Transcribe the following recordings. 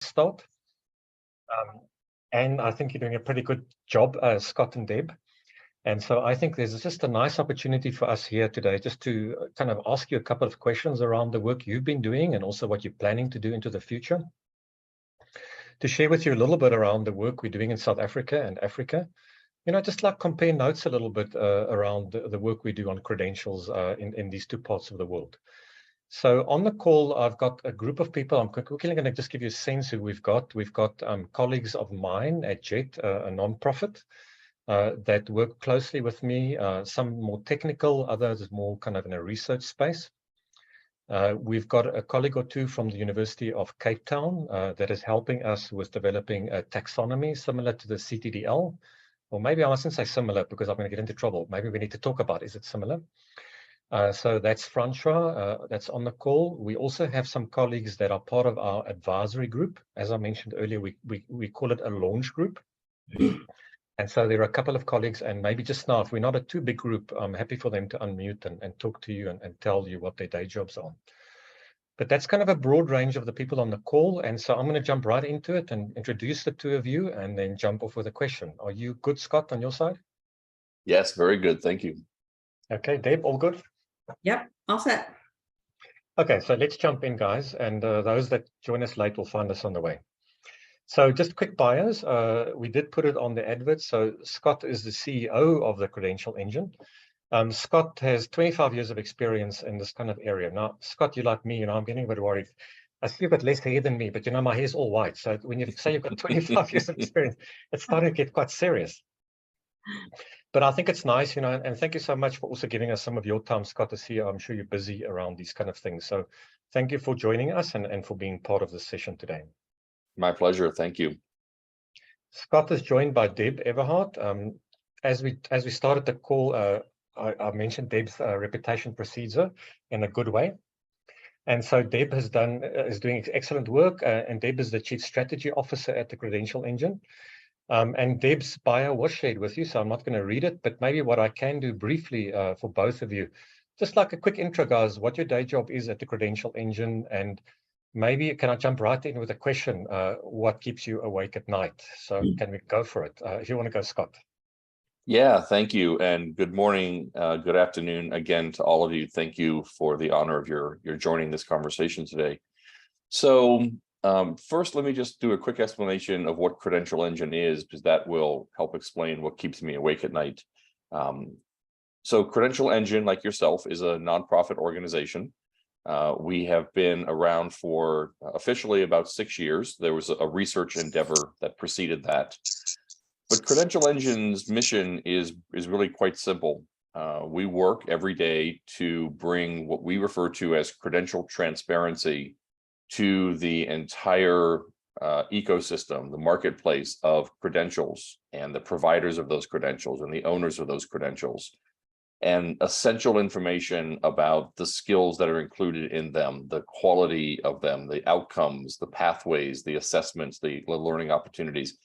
start. And I think you're doing a pretty good job, Scott and Deb. And so I think there's just a nice opportunity for us here today just to kind of ask you a couple of questions around the work you've been doing and also what you're planning to do into the future. To share with you a little bit around the work we're doing in South Africa and Africa. Just like compare notes a little bit around the work we do on credentials in these two parts of the world. So on the call, I've got a group of people. I'm quickly going to just give you a sense who we've got. We've got colleagues of mine at JET, a non-profit, that work closely with me, some more technical, others more kind of in a research space. We've got a colleague or two from the University of Cape Town that is helping us with developing a taxonomy similar to the CTDL. Or maybe I mustn't say similar because I'm going to get into trouble. Maybe we need to talk about, is it similar? So that's Francois, that's on the call. We also have some colleagues that are part of our advisory group. As I mentioned earlier, we call it a launch group. And so there are a couple of colleagues, and maybe just now, if we're not a too big group, I'm happy for them to unmute and talk to you and tell you what their day jobs are. But that's kind of a broad range of the people on the call. And so I'm going to jump right into it and introduce the two of you and then jump off with a question. Are you good, Scott, on your side? Yes, very good. Thank you. Okay, Deb, all good? Yep, all set. Okay, so let's jump in, guys. And those that join us late will find us on the way. So just quick bios. We did put it on the advert. So Scott is the CEO of the Credential Engine. Scott has 25 years of experience in this kind of area. Now, Scott, you're like me, I'm getting a bit worried. I see a bit less hair than me, but my hair's all white. So when you say you've got 25 years of experience, it's starting to get quite serious. But I think it's nice, and thank you so much for also giving us some of your time, Scott, as CEO. I'm sure you're busy around these kind of things. So thank you for joining us and for being part of this session today. My pleasure. Thank you. Scott is joined by Deb Everhart. As we started the call, I mentioned Deb's reputation precedes her in a good way. And so Deb is doing excellent work, and Deb is the Chief Strategy Officer at the Credential Engine. And Deb's bio was shared with you, so I'm not going to read it, but maybe what I can do briefly for both of you, just like a quick intro, guys, what your day job is at the Credential Engine, and maybe can I jump right in with a question? What keeps you awake at night? So can we go for it? If you want to go, Scott. Yeah, thank you. And good morning, good afternoon again to all of you. Thank you for the honor of your joining this conversation today. So first, let me just do a quick explanation of what Credential Engine is, because that will help explain what keeps me awake at night. So Credential Engine, like yourself, is a nonprofit organization. We have been around for officially about 6 years. There was a research endeavor that preceded that. But Credential Engine's mission is really quite simple. We work every day to bring what we refer to as credential transparency to the entire ecosystem, the marketplace of credentials and the providers of those credentials and the owners of those credentials, and essential information about the skills that are included in them, the quality of them, the outcomes, the pathways, the assessments, the learning opportunities.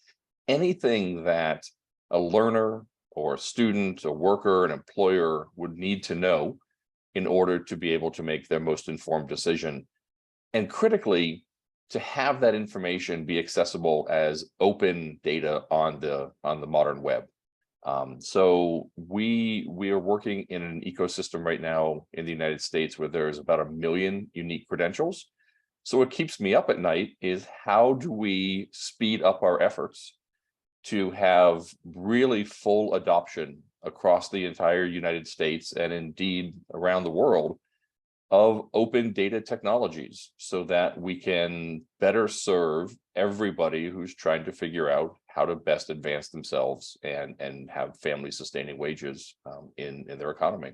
Anything that a learner or a student, a worker, an employer would need to know in order to be able to make their most informed decision. And critically, to have that information be accessible as open data on the modern web. So we are working in an ecosystem right now in the United States where there's about 1 million unique credentials. So what keeps me up at night is how do we speed up our efforts to have really full adoption across the entire United States and indeed around the world of open data technologies so that we can better serve everybody who's trying to figure out how to best advance themselves and have family sustaining wages in their economy.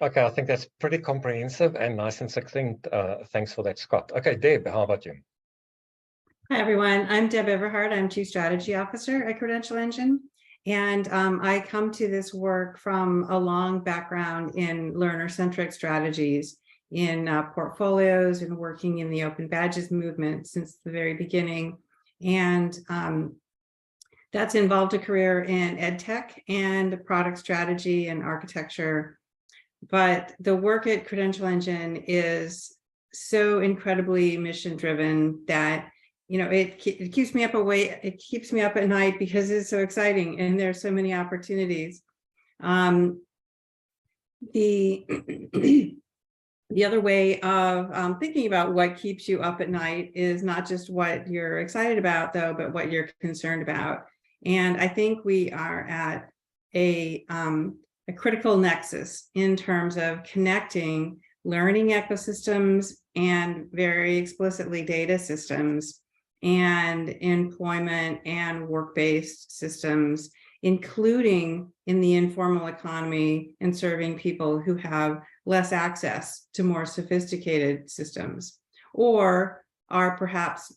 Okay, I think that's pretty comprehensive and nice and succinct. Thanks for that, Scott. Okay, Deb, how about you? Hi, everyone. I'm Deb Everhart. I'm Chief Strategy Officer at Credential Engine. And I come to this work from a long background in learner-centric strategies, in portfolios, and working in the open badges movement since the very beginning. And that's involved a career in ed tech and product strategy and architecture. But the work at Credential Engine is so incredibly mission driven that, it keeps me up it keeps me up at night because it's so exciting and there's so many opportunities. The other way of thinking about what keeps you up at night is not just what you're excited about, though, but what you're concerned about. And I think we are at a critical nexus in terms of connecting learning ecosystems and very explicitly data systems and employment and work-based systems, including in the informal economy and serving people who have less access to more sophisticated systems, or are perhaps,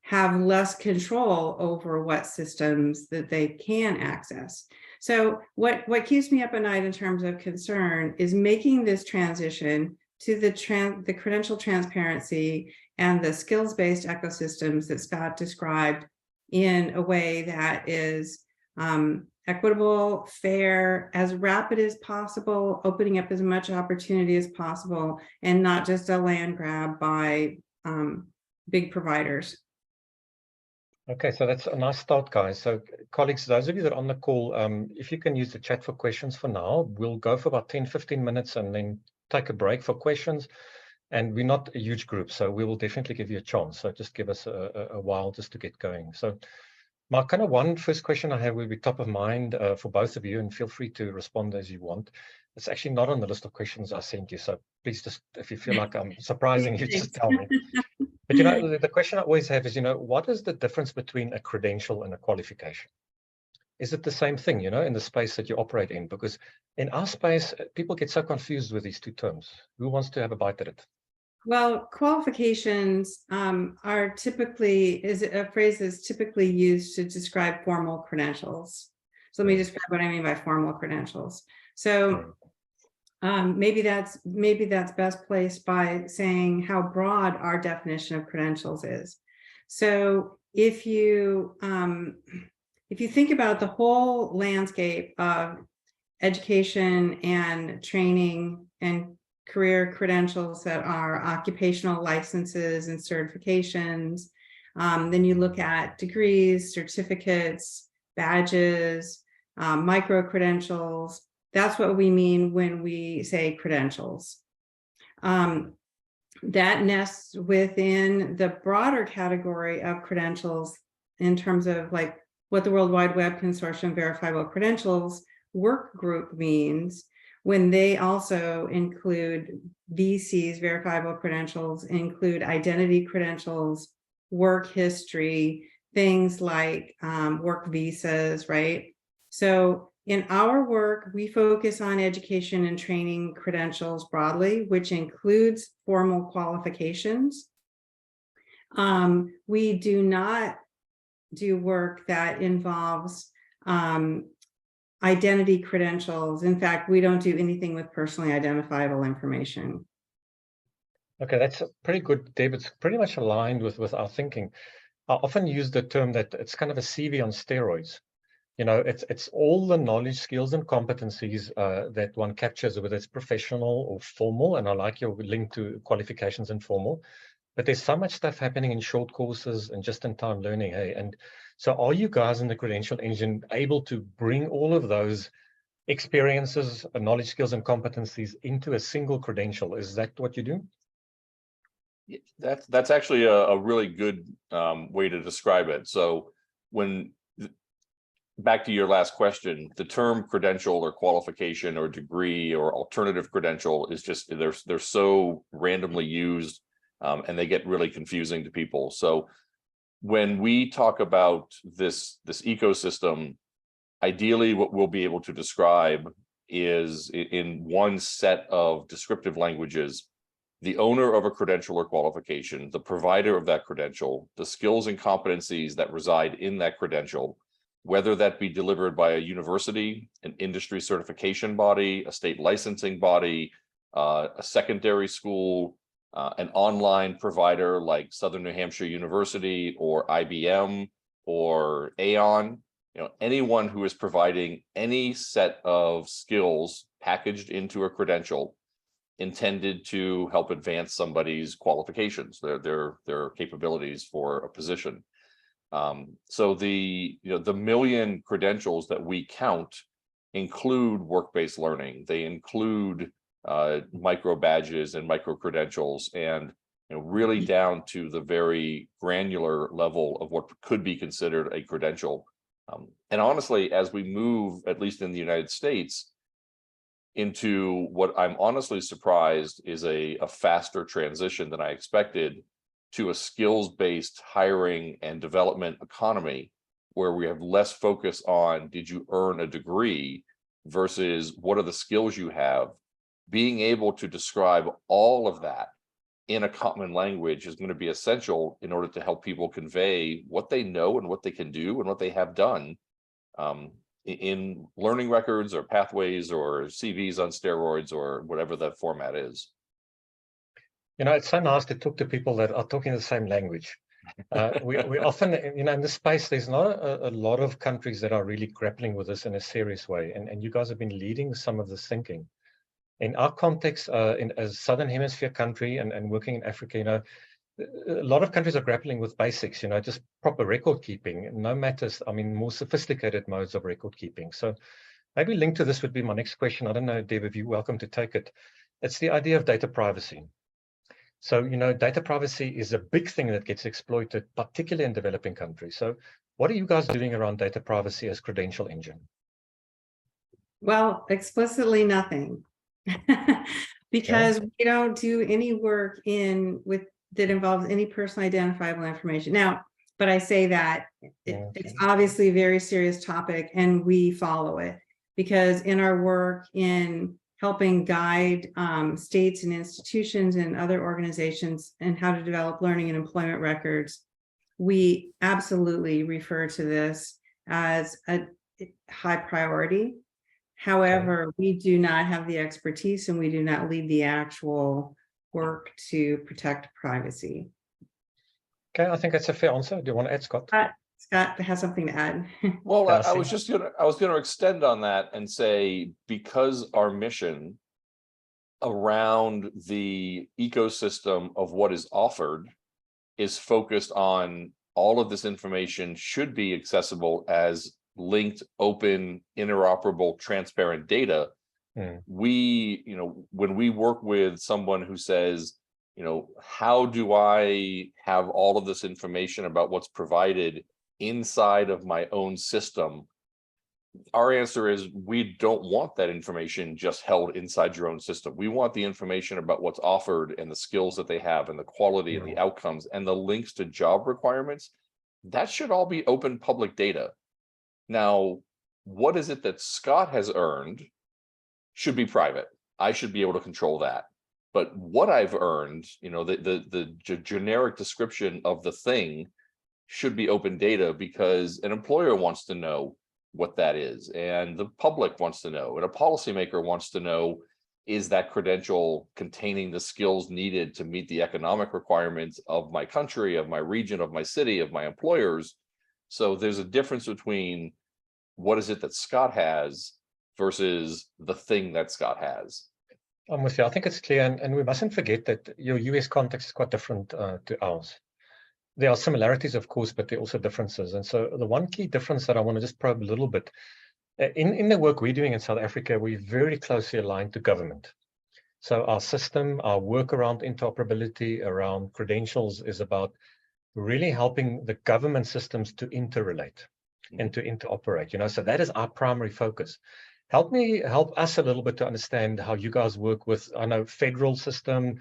have less control over what systems that they can access. So what keeps me up at night in terms of concern is making this transition to the credential transparency and the skills-based ecosystems that Scott described in a way that is equitable, fair, as rapid as possible, opening up as much opportunity as possible, and not just a land grab by big providers. Okay, so that's a nice start, guys. So colleagues, those of you that are on the call, if you can use the chat for questions for now, we'll go for about 10-15 minutes and then take a break for questions. And we're not a huge group, so we will definitely give you a chance. So just give us a while just to get going. So my kind of first question I have will be top of mind for both of you, and feel free to respond as you want. It's actually not on the list of questions I sent you, so please just, if you feel like I'm surprising you, just tell me. But the question I always have is, what is the difference between a credential and a qualification? Is it the same thing, in the space that you operate in? Because in our space, people get so confused with these two terms. Who wants to have a bite at it? Well, qualifications are typically, is a phrase that's typically used to describe formal credentials. So let me describe what I mean by formal credentials. So maybe that's best placed by saying how broad our definition of credentials is. So if you think about the whole landscape of education and training and career credentials that are occupational licenses and certifications, then you look at degrees, certificates, badges, micro-credentials. That's what we mean when we say credentials. That nests within the broader category of credentials in terms of like what the World Wide Web Consortium Verifiable Credentials Work Group means, when they also include VCs, verifiable credentials, include identity credentials, work history, things like work visas, right? So in our work, we focus on education and training credentials broadly, which includes formal qualifications. We do not do work that involves identity credentials. In fact, we don't do anything with personally identifiable information. Okay, that's pretty good, Deb. It's pretty much aligned with our thinking. I often use the term that it's kind of a CV on steroids. It's all the knowledge, skills, and competencies that one captures, whether it's professional or formal. And I like your link to qualifications and formal. But there's so much stuff happening in short courses and just-in-time learning. Hey, and so are you guys in the Credential Engine able to bring all of those experiences, knowledge, skills, and competencies into a single credential? Is that what you do? That's actually a really good way to describe it. So back to your last question, the term credential or qualification or degree or alternative credential is just, they're so randomly used and they get really confusing to people. So when we talk about this ecosystem, ideally what we'll be able to describe is in one set of descriptive languages, the owner of a credential or qualification, the provider of that credential, the skills and competencies that reside in that credential, whether that be delivered by a university, an industry certification body, a state licensing body, a secondary school, an online provider like Southern New Hampshire University or IBM or Aon, anyone who is providing any set of skills packaged into a credential intended to help advance somebody's qualifications, their capabilities for a position. So the million credentials that we count include work-based learning. They include micro badges and micro credentials, and really down to the very granular level of what could be considered a credential. And honestly, as we move, at least in the United States, into what I'm honestly surprised is a faster transition than I expected to a skills-based hiring and development economy, where we have less focus on did you earn a degree versus what are the skills you have. Being able to describe all of that in a common language is going to be essential in order to help people convey what they know and what they can do and what they have done in learning records or pathways or CVs on steroids or whatever the format is. It's so nice to talk to people that are talking the same language. We often, in this space, there's not a lot of countries that are really grappling with this in a serious way. And you guys have been leading some of this thinking. In our context, as Southern Hemisphere country and working in Africa, a lot of countries are grappling with basics, just proper record keeping, no matters, more sophisticated modes of record keeping. So maybe linked to this would be my next question. I don't know, Deb, if you're welcome to take it. It's the idea of data privacy. So, data privacy is a big thing that gets exploited, particularly in developing countries. So what are you guys doing around data privacy as Credential Engine? Well, explicitly nothing. Because we don't do any work that involves any personally identifiable information. Now, but I say that it's obviously a very serious topic, and we follow it because in our work in helping guide states and institutions and other organizations and how to develop learning and employment records, we absolutely refer to this as a high priority. However, we do not have the expertise and we do not lead the actual work to protect privacy. Okay, I think that's a fair answer. Do you want to add, Scott? Scott has something to add. Well, I was going to extend on that and say, because our mission around the ecosystem of what is offered is focused on all of this information should be accessible as linked, open, interoperable, transparent data. We, when we work with someone who says, how do I have all of this information about what's provided inside of my own system? Our answer is we don't want that information just held inside your own system. We want the information about what's offered and the skills that they have and the quality and the outcomes and the links to job requirements. That should all be open public data. Now, what is it that Scott has earned should be private. I should be able to control that. But what I've earned, the generic description of the thing should be open data, because an employer wants to know what that is, and the public wants to know, and a policymaker wants to know, is that credential containing the skills needed to meet the economic requirements of my country, of my region, of my city, of my employers? So there's a difference between what is it that Scott has versus the thing that Scott has. I'm with you. I think it's clear, and we mustn't forget that your US context is quite different to ours. There are similarities, of course, but there are also differences. And so the one key difference that I want to just probe a little bit, in the work we're doing in South Africa, we're very closely aligned to government. So our system, our work around interoperability, around credentials is about really helping the government systems to interrelate and to interoperate, so that is our primary focus. Help us a little bit to understand how you guys work with, I know, federal system,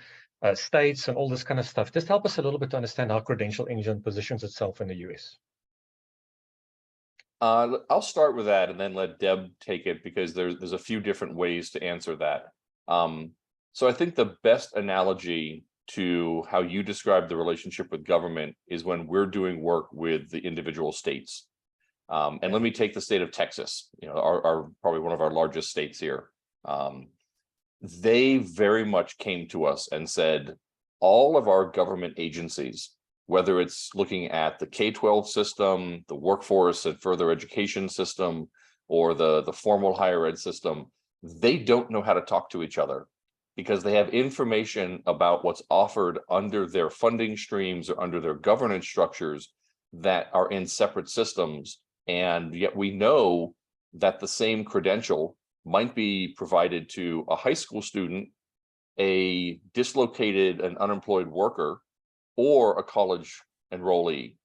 states and all this kind of stuff. Just help us a little bit to understand how Credential Engine positions itself in the US. I'll start with that and then let Deb take it, because there's a few different ways to answer that. So I think the best analogy to how you describe the relationship with government is when we're doing work with the individual states. And let me take the state of Texas, our probably one of our largest states here. They very much came to us and said, all of our government agencies, whether it's looking at the K-12 system, the workforce and further education system, or the formal higher ed system, they don't know how to talk to each other. because they have information about what's offered under their funding streams or under their governance structures that are in separate systems. And yet we know that the same credential might be provided to a high school student, a dislocated and unemployed worker, or a college enrollee.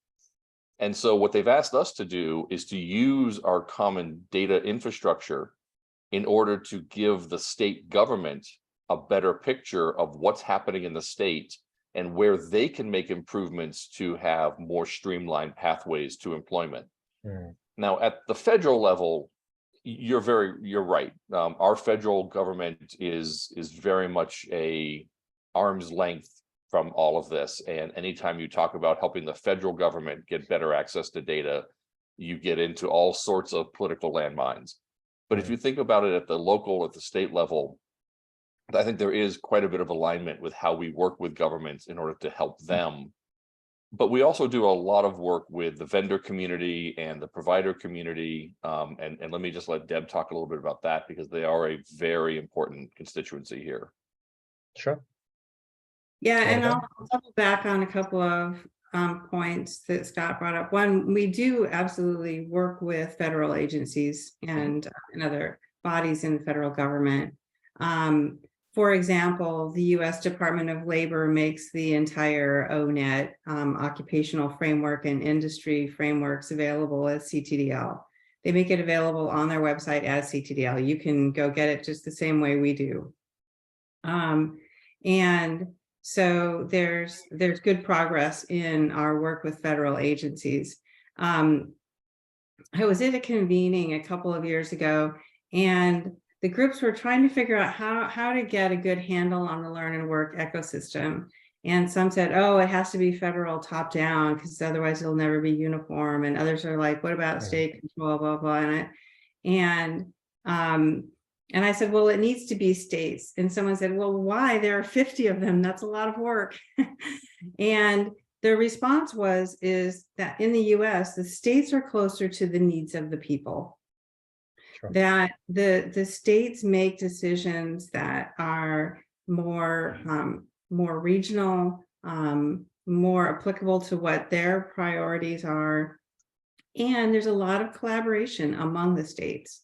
And so what they've asked us to do is to use our common data infrastructure in order to give the state government a better picture of what's happening in the state and where they can make improvements to have more streamlined pathways to employment. Now, at the federal level, you're right. Our federal government is very much a arm's length from all of this. And anytime you talk about helping the federal government get better access to data, you get into all sorts of political landmines. But if you think about it at the local, at the state level, I think there is quite a bit of alignment with how we work with governments in order to help them. But we also do a lot of work with the vendor community and the provider community. And let me just let Deb talk a little bit about that, because they are a very important constituency here. Sure. Yeah, and I'll double back on a couple of points that Scott brought up. One, we do absolutely work with federal agencies and other bodies in the federal government. For example, the U.S. Department of Labor makes the entire ONET occupational framework and industry frameworks available as CTDL. They make it available on their website as CTDL. You can go get it just the same way we do. And so there's good progress in our work with federal agencies. I was at a convening a couple of years ago, and the groups were trying to figure out how to get a good handle on the learn and work ecosystem. And some said, oh, it has to be federal top down, because otherwise it'll never be uniform. And others are like, what about state control, blah, blah. And I said, well, it needs to be states. And someone said, well, why? There are 50 of them. That's a lot of work. And the response is that in the US, the states are closer to the needs of the people. Sure. That the states make decisions that are more regional, more applicable to what their priorities are. And there's a lot of collaboration among the states.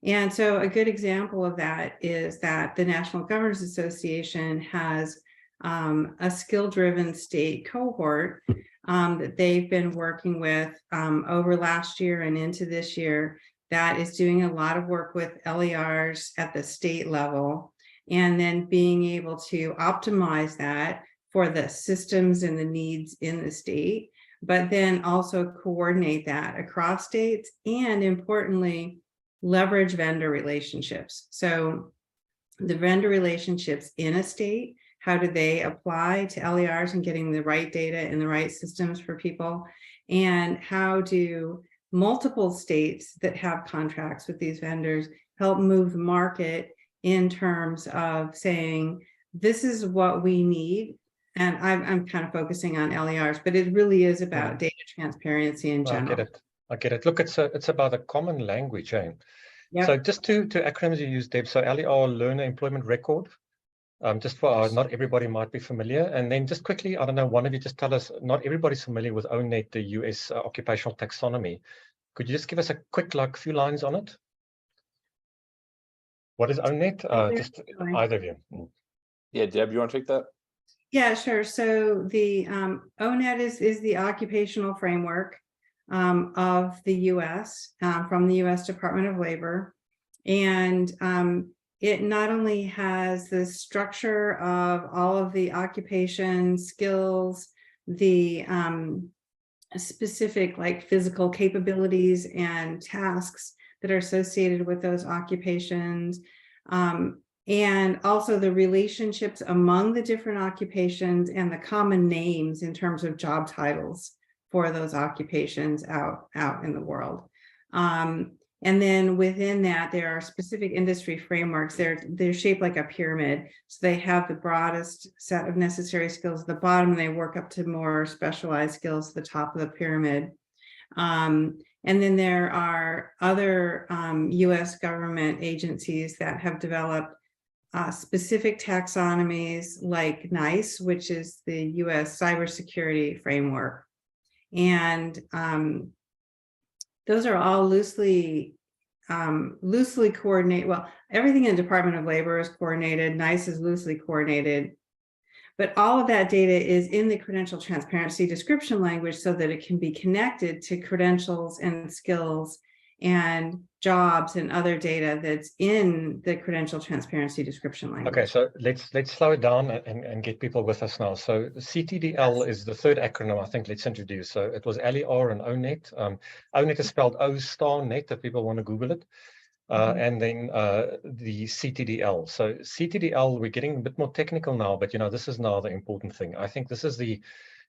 And so a good example of that is that the National Governors Association has a skill-driven state cohort that they've been working with over last year and into this year, that is doing a lot of work with LERs at the state level, and then being able to optimize that for the systems and the needs in the state, but then also coordinate that across states, and importantly, leverage vendor relationships. So the vendor relationships in a state, how do they apply to LERs and getting the right data and the right systems for people? And how do multiple states that have contracts with these vendors help move the market in terms of saying, this is what we need? And I'm kind of focusing on LERs, but it really is about data transparency in general. I get it. Look, it's about a common language, eh? Yep. So just two acronyms you use, Deb. So LER, Learner Employment Record. Just for not everybody might be familiar. And then just quickly, I don't know, one of you just tell us, not everybody's familiar with ONET, the US occupational taxonomy. Could you just give us a quick, few lines on it? What is ONET? Just either of you. Yeah, Deb, you want to take that? Yeah, sure. So the ONET is the occupational framework of the US, from the US Department of Labor. And it not only has the structure of all of the occupation skills, the specific physical capabilities and tasks that are associated with those occupations, and also the relationships among the different occupations and the common names in terms of job titles for those occupations out in the world. And then within that, there are specific industry frameworks. They're shaped like a pyramid. So they have the broadest set of necessary skills at the bottom, and they work up to more specialized skills at the top of the pyramid. And then there are other US government agencies that have developed specific taxonomies like NICE, which is the US cybersecurity framework. And those are all loosely coordinated. Well, everything in the Department of Labor is coordinated. NICE is loosely coordinated. But all of that data is in the credential transparency description language so that it can be connected to credentials and skills and jobs and other data that's in the credential transparency description language. Okay, so let's slow it down and get people with us now. So CTDL is the third acronym I think let's introduce. So it was LER and ONET. ONET is spelled O*net if people want to Google it. And then the CTDL. So CTDL, we're getting a bit more technical now, but this is now the important thing. I think this is the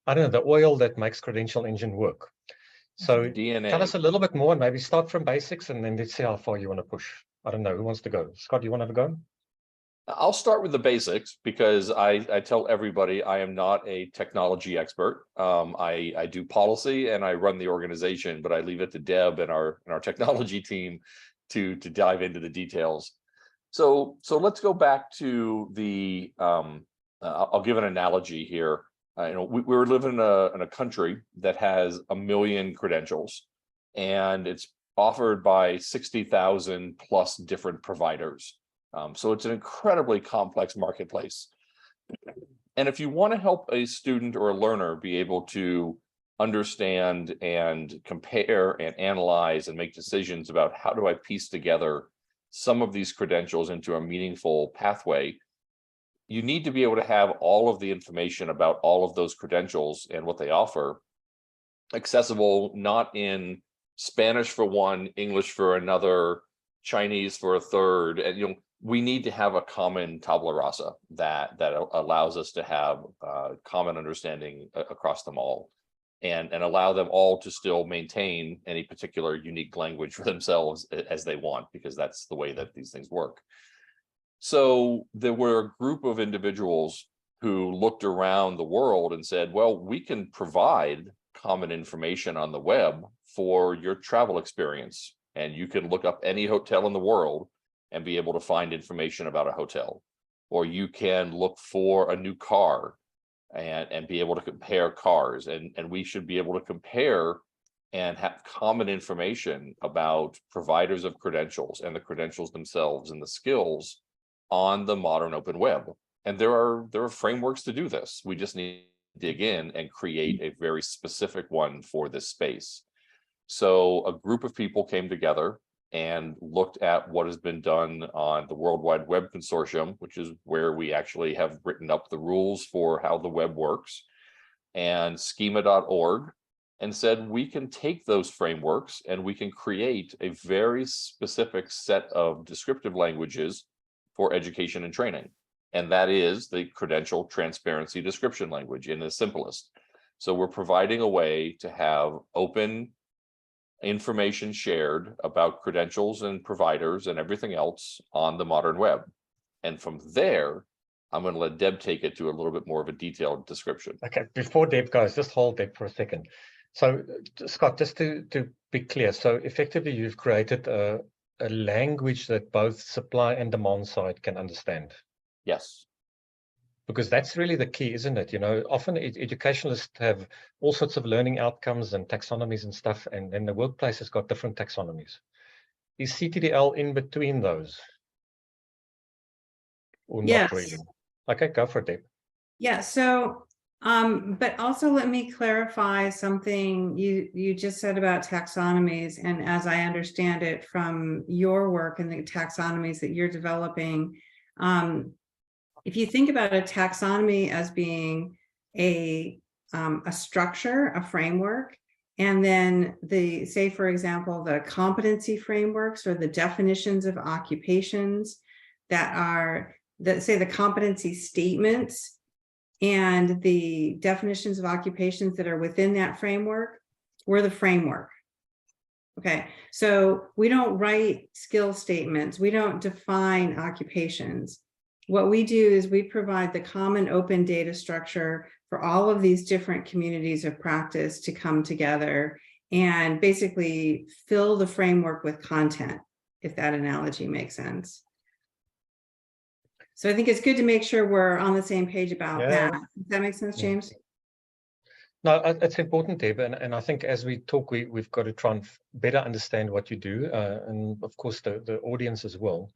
oil that makes Credential Engine work. So DNA. Tell us a little bit more and maybe start from basics and then let's see how far you want to push. I don't know, who wants to go? Scott, you want to have a go? I'll start with the basics because I tell everybody I am not a technology expert. I do policy and I run the organization, but I leave it to Deb and our technology team to dive into the details. So let's go back to the, I'll give an analogy here. We're living in a country that has 1 million credentials and it's offered by 60,000 plus different providers. So it's an incredibly complex marketplace. And if you want to help a student or a learner be able to understand and compare and analyze and make decisions about how do I piece together some of these credentials into a meaningful pathway, you need to be able to have all of the information about all of those credentials and what they offer accessible, not in Spanish for one, English for another, Chinese for a third. And we need to have a common tabula rasa that allows us to have common understanding across them all, and allow them all to still maintain any particular unique language for themselves as they want, because that's the way that these things work. So there were a group of individuals who looked around the world and said, well, we can provide common information on the web for your travel experience. And you can look up any hotel in the world and be able to find information about a hotel. Or you can look for a new car and be able to compare cars. And we should be able to compare and have common information about providers of credentials and the credentials themselves and the skills on the modern open web. And there are frameworks to do this. We just need to dig in and create a very specific one for this space. So a group of people came together and looked at what has been done on the World Wide Web Consortium, which is where we actually have written up the rules for how the web works, and schema.org, and said we can take those frameworks and we can create a very specific set of descriptive languages for education and training. And that is the Credential Transparency description language in the simplest. So we're providing a way to have open information shared about credentials and providers and everything else on the modern web. And from there, I'm going to let Deb take it to a little bit more of a detailed description. Okay, before Deb goes, just hold Deb for a second. So Scott, just to be clear, so effectively you've created a language that both supply and demand side can understand. Yes. Because that's really the key, isn't it? Often educationalists have all sorts of learning outcomes and taxonomies and stuff, and then the workplace has got different taxonomies. Is CTDL in between those? Or Yes. Not really? Okay, go for it, Deb. Yeah, so, but also let me clarify something you just said about taxonomies, and as I understand it from your work and the taxonomies that you're developing, if you think about a taxonomy as being a structure, a framework, and then say, for example, the competency frameworks or the definitions of occupations say the competency statements and the definitions of occupations that are within that framework, we're the framework. Okay, so we don't write skill statements, we don't define occupations. What we do is we provide the common open data structure for all of these different communities of practice to come together and basically fill the framework with content, if that analogy makes sense. So I think it's good to make sure we're on the same page about that. Does that make sense, James? No, it's important, Deb, and I think as we talk, we've got to try and better understand what you do, and of course the audience as well.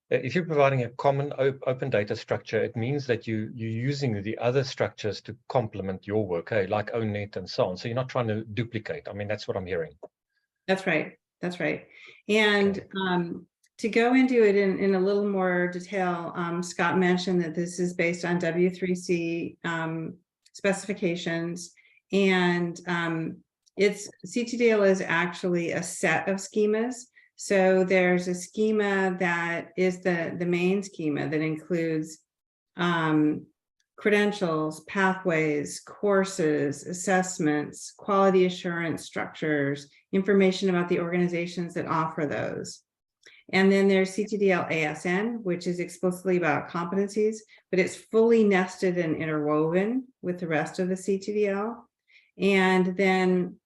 If you're providing a common open data structure, it means that you're using the other structures to complement your work, like ONET and so on. So you're not trying to duplicate. I mean, that's what I'm hearing. That's right. That's right. And to go into it in a little more detail, Scott mentioned that this is based on W3C specifications, and it's CTDL is actually a set of schemas. So there's a schema that is the main schema that includes credentials, pathways, courses, assessments, quality assurance structures, information about the organizations that offer those. And then there's CTDL ASN, which is explicitly about competencies, but it's fully nested and interwoven with the rest of the CTDL. And then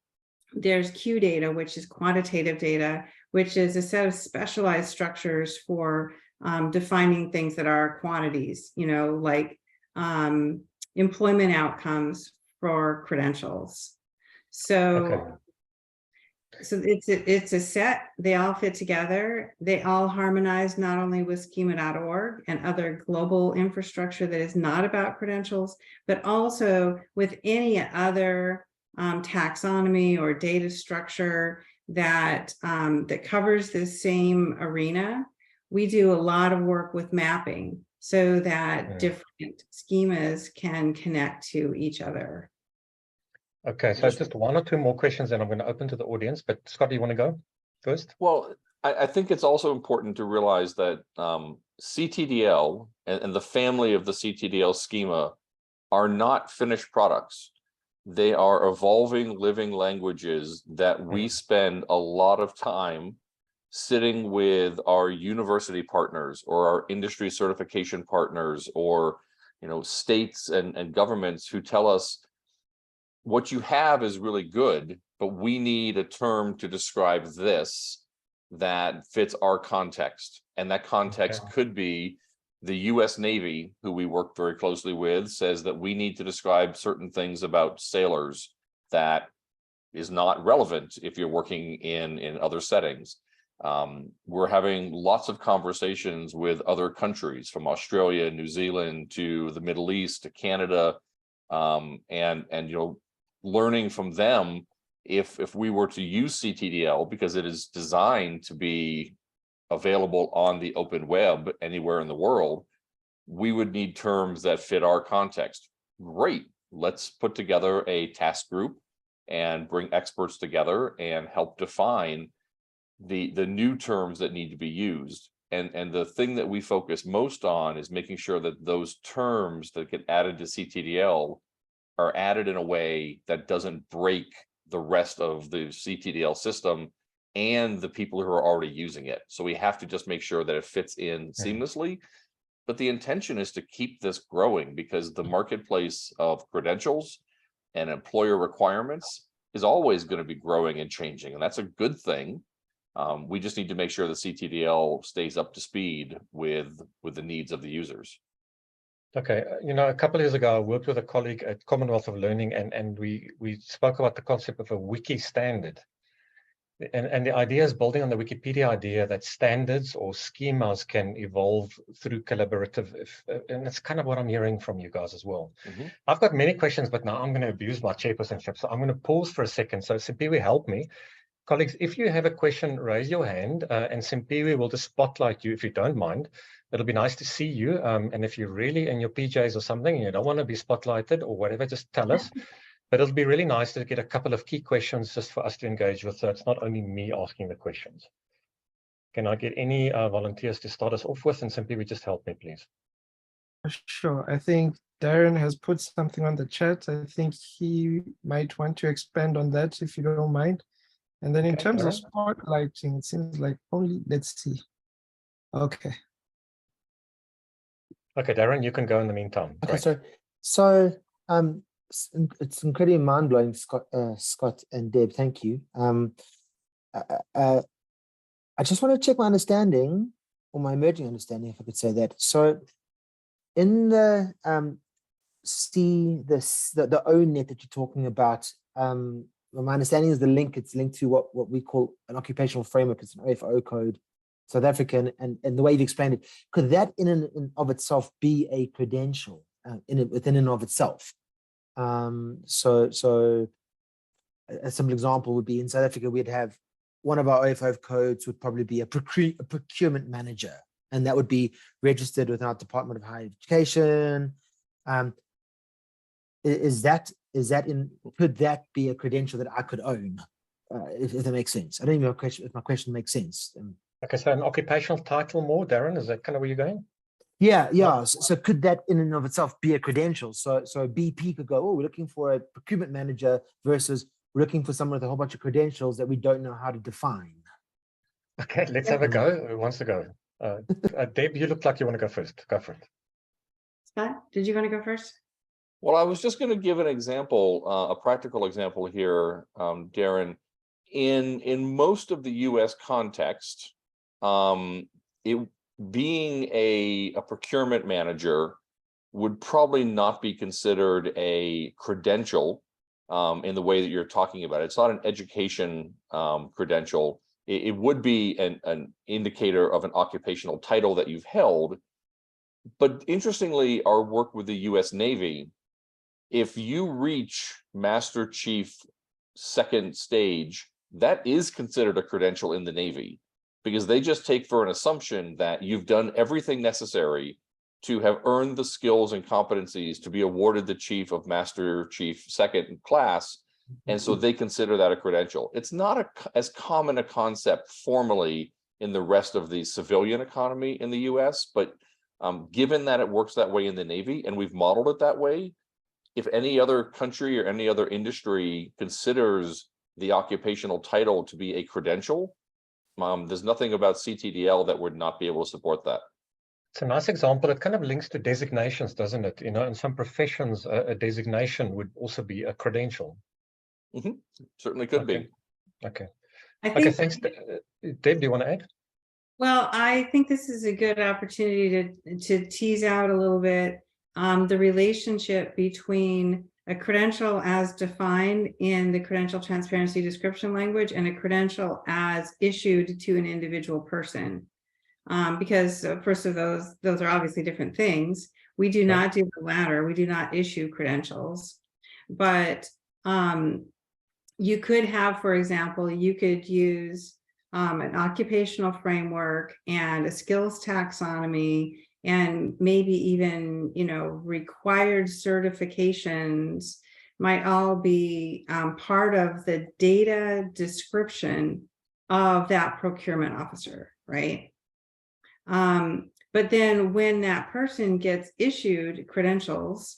there's Q data, which is quantitative data, which is a set of specialized structures for defining things that are quantities, like employment outcomes for credentials. So it's a set. They all fit together. They all harmonize not only with schema.org and other global infrastructure that is not about credentials, but also with any other taxonomy or data structure that that covers this same arena. We do a lot of work with mapping so that different schemas can connect to each other. Okay, so just one or two more questions, and I'm going to open to the audience. But Scott, do you want to go first? Well, I think it's also important to realize that CTDL and the family of the CTDL schema are not finished products. They are evolving living languages that we spend a lot of time sitting with our university partners or our industry certification partners or states and governments who tell us what you have is really good, but we need a term to describe this that fits our context. And that context could be the US Navy, who we work very closely with, says that we need to describe certain things about sailors that is not relevant if you're working in other settings. We're having lots of conversations with other countries, from Australia, New Zealand, to the Middle East, to Canada, and learning from them if we were to use CTDL, because it is designed to be available on the open web anywhere in the world, we would need terms that fit our context. Great, let's put together a task group and bring experts together and help define the new terms that need to be used. And the thing that we focus most on is making sure that those terms that get added to CTDL are added in a way that doesn't break the rest of the CTDL system and the people who are already using it. So we have to just make sure that it fits in seamlessly. But the intention is to keep this growing, because the marketplace of credentials and employer requirements is always going to be growing and changing. And that's a good thing. We just need to make sure the CTDL stays up to speed with the needs of the users. Okay, a couple of years ago, I worked with a colleague at Commonwealth of Learning, and we spoke about the concept of a wiki standard. And the idea is building on the Wikipedia idea that standards or schemas can evolve through collaborative, and that's kind of what I'm hearing from you guys as well. I've got many questions, but now I'm going to abuse my chairpersonship, so I'm going to pause for a second. So Simpiwe, help me. Colleagues, if you have a question, raise your hand, and Simpiwe will just spotlight you if you don't mind. It'll be nice to see you. And if you're really in your PJs or something and you don't want to be spotlighted or whatever, just tell us. But it'll be really nice to get a couple of key questions just for us to engage with, so it's not only me asking the questions. Can I get any volunteers to start us off with? And simply, just help me, please. Sure. I think Darren has put something on the chat. I think he might want to expand on that, if you don't mind. And then in terms of spotlighting, it seems like only, let's see. Okay. Okay, Darren, you can go in the meantime. Okay, so it's incredibly mind-blowing, Scott and Deb. Thank you. I just want to check my understanding or my emerging understanding, if I could say that. So in the the ONet that you're talking about, my understanding is it's linked to what we call an occupational framework. It's an OFO code, South African, and the way you've explained it, could that in and of itself be a credential within and of itself? So a simple example would be in South Africa, we'd have one of our OFO codes would probably be a procurement manager, and that would be registered with our Department of Higher Education. Could that be a credential that I could own, if that makes sense? I don't even know if my question makes sense. Okay, so an occupational title more, Darren, is that kind of where you're going? Yeah. So could that in and of itself be a credential? So BP could go, oh, we're looking for a procurement manager versus we're looking for someone with a whole bunch of credentials that we don't know how to define. Okay, let's have a go. Who wants to go? Deb, you look like you want to go first. Go for it. Scott, did you want to go first? Well, I was just going to give an example, a practical example here, Darren. In most of the U.S. context, it being a procurement manager would probably not be considered a credential in the way that you're talking about. It's not an education credential. It would be an indicator of an occupational title that you've held. But interestingly, our work with the U.S. Navy, if you reach Master Chief second stage, that is considered a credential in the Navy, because they just take for an assumption that you've done everything necessary to have earned the skills and competencies to be awarded the Chief of Master Chief second class. And so they consider that a credential. It's not as common a concept formally in the rest of the civilian economy in the US, but given that it works that way in the Navy and we've modeled it that way, if any other country or any other industry considers the occupational title to be a credential, there's nothing about CTDL that would not be able to support that. It's a nice example. It kind of links to designations, doesn't it? You know, in some professions, a designation would also be a credential. Certainly could be. Okay. Okay, thanks. Deb, do you want to add? Well, I think this is a good opportunity to tease out a little bit the relationship between a credential as defined in the Credential Transparency description language and a credential as issued to an individual person. Because first of those are obviously different things. We do not do the latter. We do not issue credentials, but you could have, for example, you could use an occupational framework and a skills taxonomy and maybe even, required certifications might all be part of the data description of that procurement officer, right? But then when that person gets issued credentials,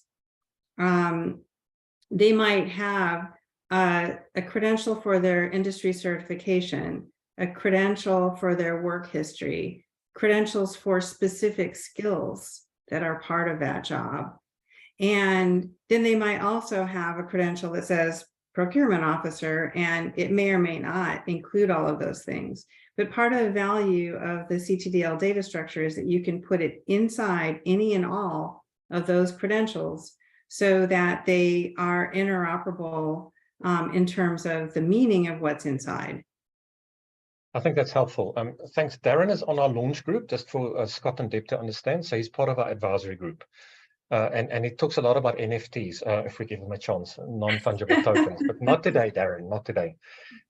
they might have a credential for their industry certification, a credential for their work history, credentials for specific skills that are part of that job. And then they might also have a credential that says procurement officer, and it may or may not include all of those things. But part of the value of the CTDL data structure is that you can put it inside any and all of those credentials so that they are interoperable in terms of the meaning of what's inside. I think that's helpful. Thanks. Darren is on our launch group, just for Scott and Deb to understand. So he's part of our advisory group. And he talks a lot about NFTs, if we give him a chance, non-fungible tokens, but not today, Darren, not today.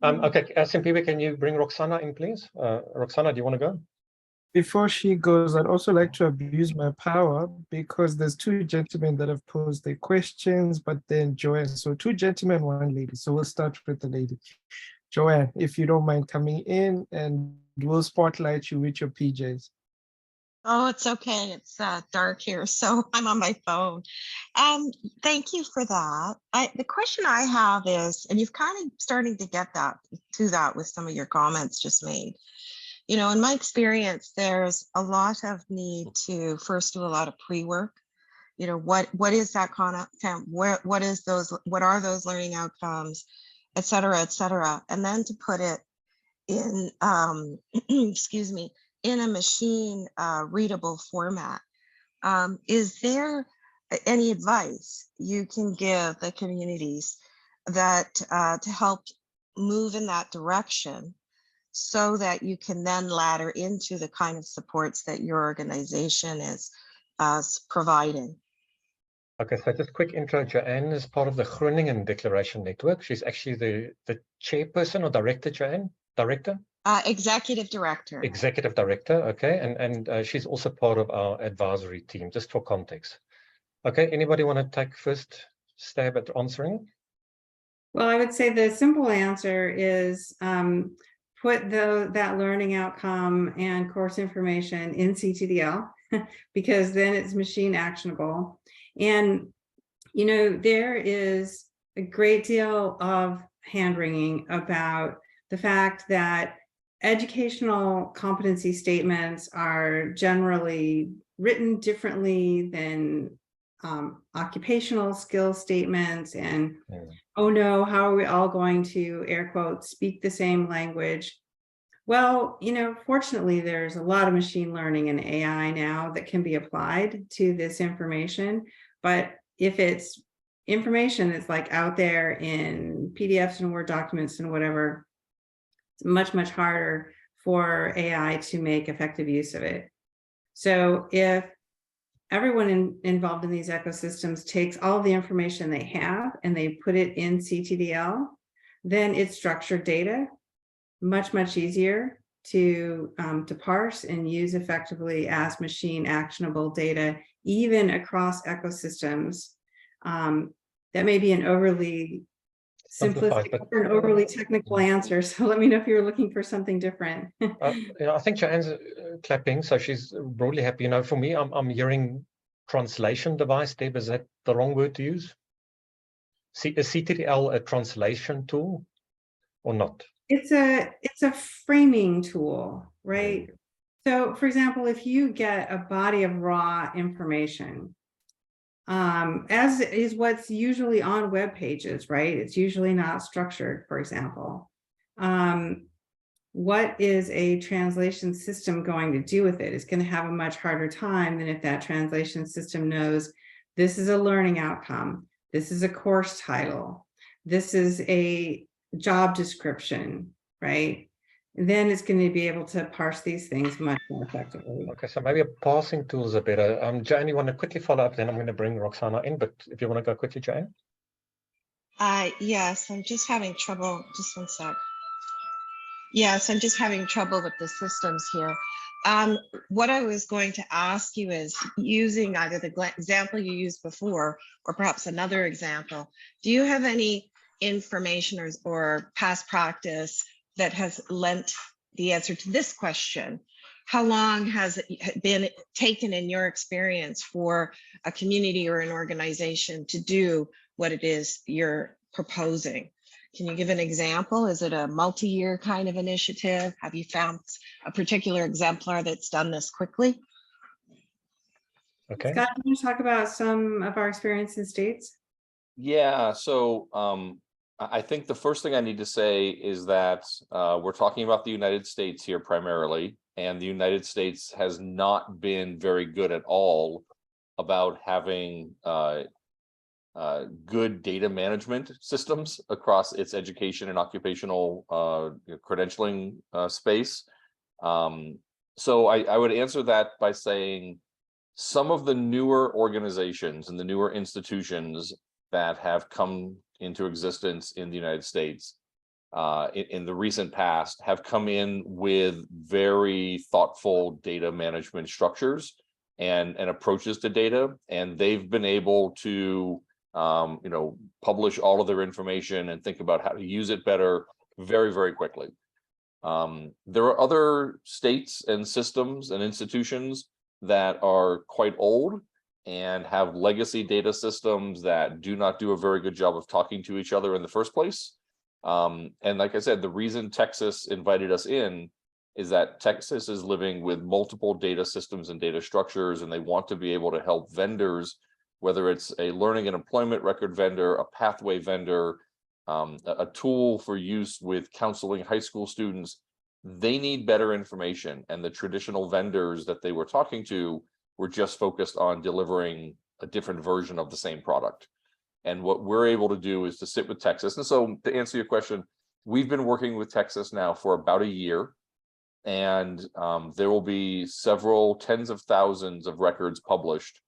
Okay, Simpiwe, can you bring Roxana in, please? Roxana, do you want to go? Before she goes, I'd also like to abuse my power because there's two gentlemen that have posed their questions, but then Joanne. So two gentlemen, one lady. So we'll start with the lady. Joanne, if you don't mind coming in, and we'll spotlight you with your PJs. Oh, it's okay. It's dark here, so I'm on my phone. Thank you for that. The question I have is, and you've kind of starting to get to that with some of your comments just made. In my experience, there's a lot of need to first do a lot of pre-work. What is that content? What are those learning outcomes, et cetera, and then to put it in, excuse me, in a machine readable format. Is there any advice you can give the communities that to help move in that direction, so that you can then ladder into the kind of supports that your organization is providing? Okay, so just quick intro. Joanne is part of the Groningen Declaration Network. She's actually the chairperson or director, Joanne? Director? Executive director. Executive director, okay. And she's also part of our advisory team, just for context. Okay, anybody want to take first stab at answering? Well, I would say the simple answer is put that learning outcome and course information in CTDL, because then it's machine actionable. And, you know, there is a great deal of hand-wringing about the fact that educational competency statements are generally written differently than occupational skill statements, and oh no, how are we all going to, air quotes, speak the same language? Well, you know, fortunately, there's a lot of machine learning and AI now that can be applied to this information. But if it's information that's like out there in PDFs and Word documents and whatever, it's much, much harder for AI to make effective use of it. So if everyone involved in these ecosystems takes all the information they have and they put it in CTDL, then it's structured data, much, much easier to parse and use effectively as machine actionable data, even across ecosystems. That may be an overly simplistic or an overly technical answer. So let me know if you're looking for something different. You know, I think Joanne's clapping, so she's broadly happy. You know, for me, I'm hearing translation device. Deb, is that the wrong word to use? Is CTDL a translation tool or not? It's a framing tool, right? So, for example, if you get a body of raw information, as is what's usually on web pages, right? It's usually not structured, for example. What is a translation system going to do with it? It's going to have a much harder time than if that translation system knows this is a learning outcome, this is a course title, this is a job description, right? Then it's going to be able to parse these things much more effectively. Okay, so maybe a parsing tool is a better. Joanne, you want to quickly follow up, then I'm going to bring Roxana in, but if you want to go quickly, Joanne. Yes, I'm just having trouble. Just one sec. Yes, I'm just having trouble with the systems here. What I was going to ask you is, using either the example you used before, or perhaps another example, do you have any information or past practice that has lent the answer to this question? How long has it been taken in your experience for a community or an organization to do what it is you're proposing? Can you give an example? Is it a multi-year kind of initiative? Have you found a particular exemplar that's done this quickly? Okay. Scott, can you talk about some of our experience in states? Yeah, so I think the first thing I need to say is that we're talking about the United States here primarily, and the United States has not been very good at all about having good data management systems across its education and occupational credentialing space. So I would answer that by saying some of the newer organizations and the newer institutions that have come into existence in the United States in the recent past have come in with very thoughtful data management structures and approaches to data, and they've been able to publish all of their information and think about how to use it better very, very quickly. There are other states and systems and institutions that are quite old and have legacy data systems that do not do a very good job of talking to each other in the first place. And like I said, the reason Texas invited us in is that Texas is living with multiple data systems and data structures, and they want to be able to help vendors, whether it's a learning and employment record vendor, a pathway vendor, a tool for use with counseling high school students. they need better information, and the traditional vendors that they were talking to were just focused on delivering a different version of the same product. And what we're able to do is to sit with Texas. And so to answer your question, we've been working with Texas now for about a year, and there will be several tens of thousands of records published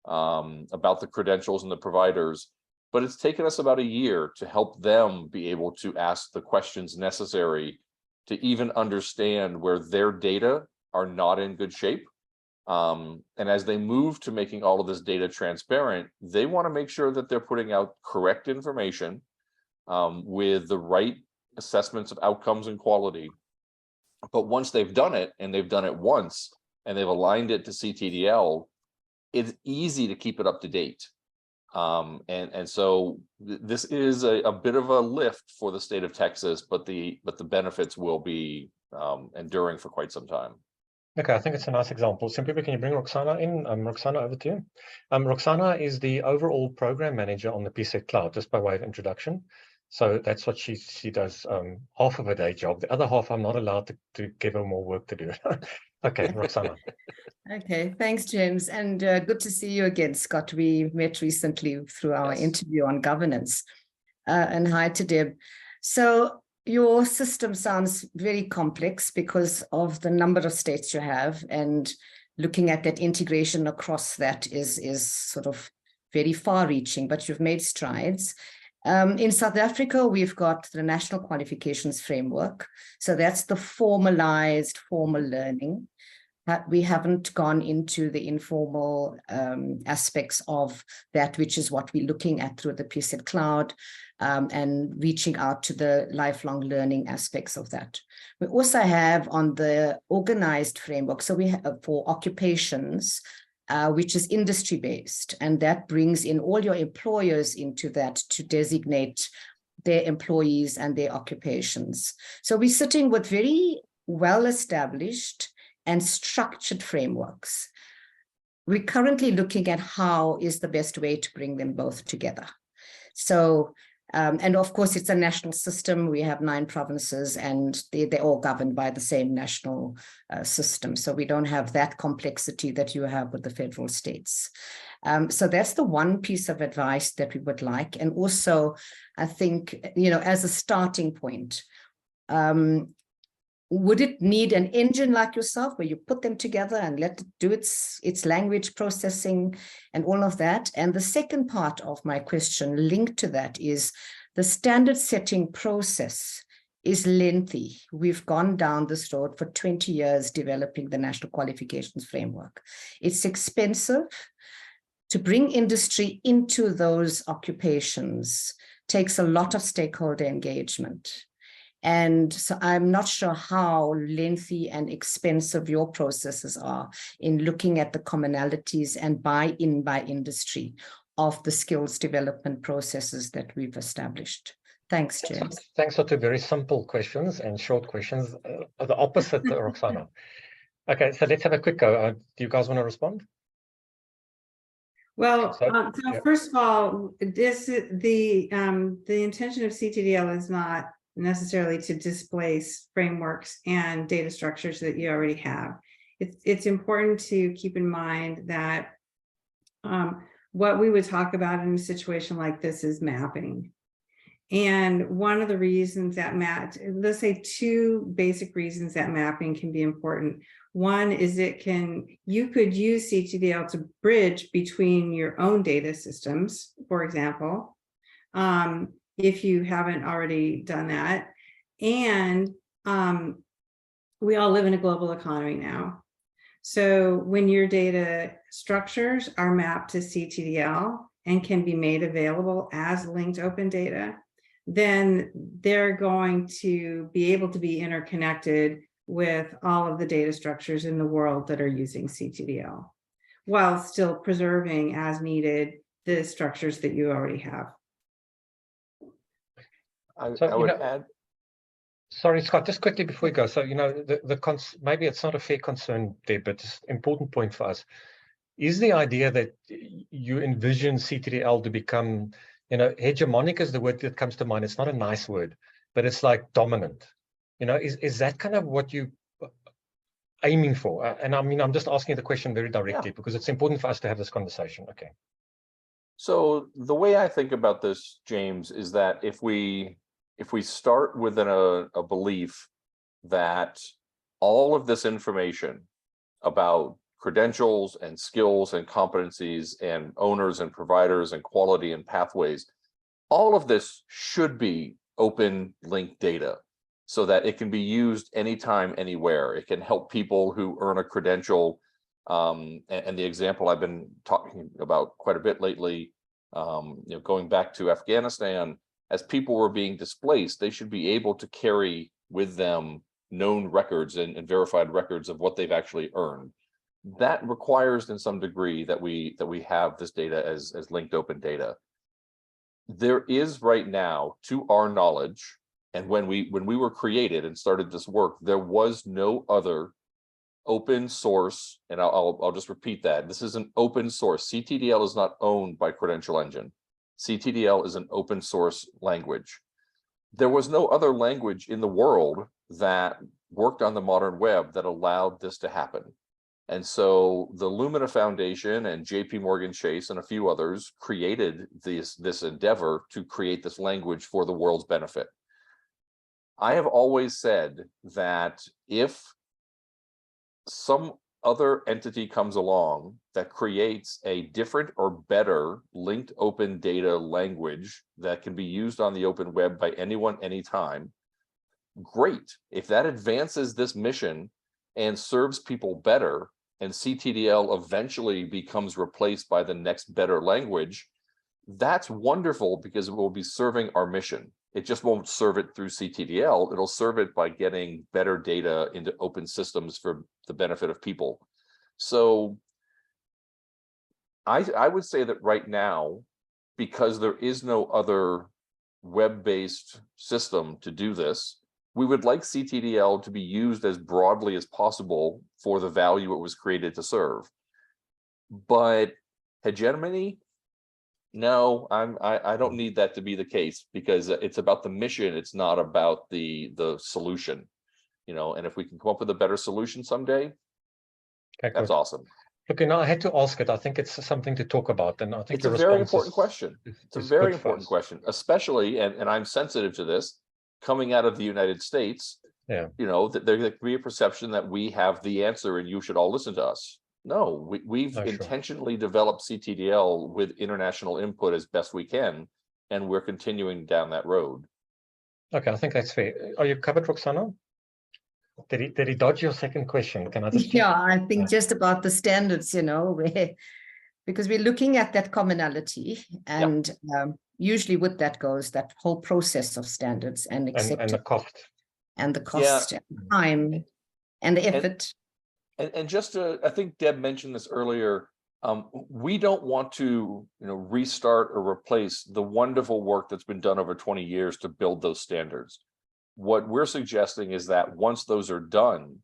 about the credentials and the providers. But it's taken us about a year to help them be able to ask the questions necessary to even understand where their data are not in good shape. And as they move to making all of this data transparent, they want to make sure that they're putting out correct information with the right assessments of outcomes and quality. But once they've done it, and they've done it once, and they've aligned it to CTDL, it's easy to keep it up to date. And so this is a bit of a lift for the state of Texas, but the benefits will be enduring for quite some time. Okay, I think it's a nice example. Simply, can you bring Roxana in? Roxana, over to you. Roxana is the overall program manager on the PSET cloud, just by way of introduction. So that's what she does, half of a day job. The other half, I'm not allowed to give her more work to do. Okay, Roxana. Okay, thanks, James. And good to see you again, Scott. We met recently through our interview on governance. And hi to Deb. So your system sounds very complex because of the number of states you have, and looking at that integration across that is sort of very far-reaching, but you've made strides. In South Africa, we've got the National Qualifications Framework. So that's the formalized formal learning. We haven't gone into the informal aspects of that, which is what we're looking at through the PSET cloud, and reaching out to the lifelong learning aspects of that. We also have on the organized framework, so we have for occupations, which is industry-based, and that brings in all your employers into that to designate their employees and their occupations. So we're sitting with very well-established and structured frameworks. We're currently looking at how is the best way to bring them both together. So, and of course, it's a national system. We have 9 provinces, and they're all governed by the same national system. So we don't have that complexity that you have with the federal states. So that's the one piece of advice that we would like. And also, I think, as a starting point, would it need an engine like yourself where you put them together and let it do its language processing and all of that? And the second part of my question linked to that is the standard setting process is lengthy. We've gone down this road for 20 years developing the National Qualifications Framework. It's expensive. To bring industry into those occupations takes a lot of stakeholder engagement. And so I'm not sure how lengthy and expensive your processes are in looking at the commonalities and buy-in by industry of the skills development processes that we've established. Thanks, James. Thanks for 2 very simple questions and short questions. The opposite, Roxana. Okay, so let's have a quick go. Do you guys want to respond? Well, first of all, the intention of CTDL is not necessarily to displace frameworks and data structures that you already have. It's important to keep in mind that what we would talk about in a situation like this is mapping. And one of the reasons that let's say 2 basic reasons that mapping can be important. One is you could use CTDL to bridge between your own data systems, for example, if you haven't already done that. And we all live in a global economy now. So when your data structures are mapped to CTDL and can be made available as linked open data, then they're going to be able to be interconnected with all of the data structures in the world that are using CTDL, while still preserving as needed the structures that you already have. I would add. Sorry, Scott, just quickly before we go. So, maybe it's not a fair concern there, but it's an important point for us. Is the idea that you envision CTDL to become, hegemonic is the word that comes to mind. It's not a nice word, but it's like dominant. Is that kind of what you aiming for? And I mean, I'm just asking the question very directly because it's important for us to have this conversation. Okay. So the way I think about this, James, is that if we start with a belief that all of this information about credentials and skills and competencies and owners and providers and quality and pathways, all of this should be open linked data so that it can be used anytime, anywhere. It can help people who earn a credential. And the example I've been talking about quite a bit lately, going back to Afghanistan, as people were being displaced, they should be able to carry with them known records and verified records of what they've actually earned. That requires, in some degree, that we have this data as linked open data. There is right now, to our knowledge, and when we were created and started this work, there was no other open source, and I'll just repeat that. This is an open source. CTDL is not owned by Credential Engine. CTDL is an open source language. There was no other language in the world that worked on the modern web that allowed this to happen. And so the Lumina Foundation and JP Morgan Chase and a few others created this endeavor to create this language for the world's benefit. I have always said that if some other entity comes along that creates a different or better linked open data language that can be used on the open web by anyone, anytime, great. If that advances this mission and serves people better, and CTDL eventually becomes replaced by the next better language, that's wonderful because it will be serving our mission. It just won't serve it through CTDL. It'll serve it by getting better data into open systems for the benefit of people. So I would say that right now, because there is no other web-based system to do this, we would like CTDL to be used as broadly as possible for the value it was created to serve. But hegemony? No, I don't need that to be the case, because it's about the mission. It's not about the solution, and if we can come up with a better solution someday, okay, that's awesome. Okay, now I had to ask it. I think it's something to talk about, and I think it's a very important question. It's a very important question, especially, and I'm sensitive to this, coming out of the United States. Yeah, that there could be a perception that we have the answer and you should all listen to us. No, we've intentionally developed CTDL with international input as best we can, and we're continuing down that road. Okay, I think that's fair. Are you covered, Roxana? Did he dodge your second question? Can I just check? Yeah, I think just about the standards, because we're looking at that commonality, and usually with that goes that whole process of standards and acceptance. And the cost. And the cost, and time, and the effort. And just to, I think Deb mentioned this earlier, we don't want to restart or replace the wonderful work that's been done over 20 years to build those standards. What we're suggesting is that once those are done,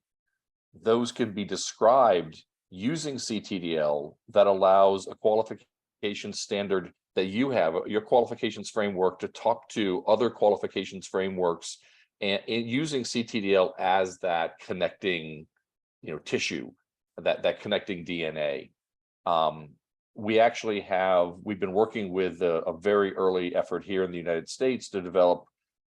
those can be described using CTDL that allows a qualification standard that you have, your qualifications framework, to talk to other qualifications frameworks, and using CTDL as that connecting tissue, that connecting DNA. We've been working with a very early effort here in the United States to develop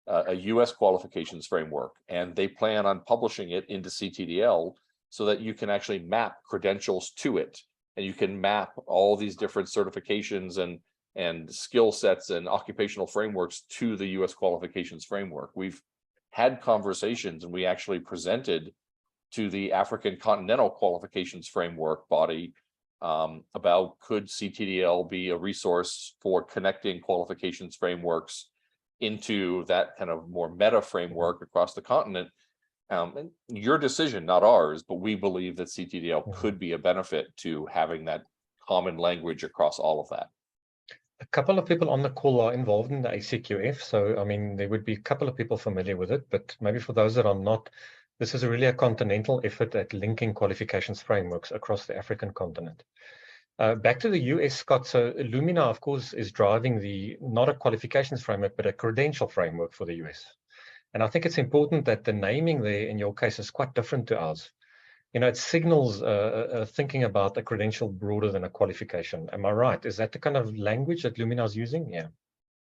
a US qualifications framework, and they plan on publishing it into CTDL so that you can actually map credentials to it, and you can map all these different certifications and skill sets and occupational frameworks to the US qualifications framework. We've had conversations, and we actually presented to the African Continental Qualifications Framework body about could CTDL be a resource for connecting qualifications frameworks into that kind of more meta framework across the continent. And your decision, not ours, but we believe that CTDL could be a benefit to having that common language across all of that. A couple of people on the call are involved in the ACQF, so I mean there would be a couple of people familiar with it, but maybe for those that are not, this is really a continental effort at linking qualifications frameworks across the African continent. Back to the US, Scott, so Lumina, of course, is driving not a qualifications framework, but a credential framework for the US. And I think it's important that the naming there in your case is quite different to ours. You know, it signals thinking about a credential broader than a qualification. Am I right? Is that the kind of language that Lumina is using? Yeah.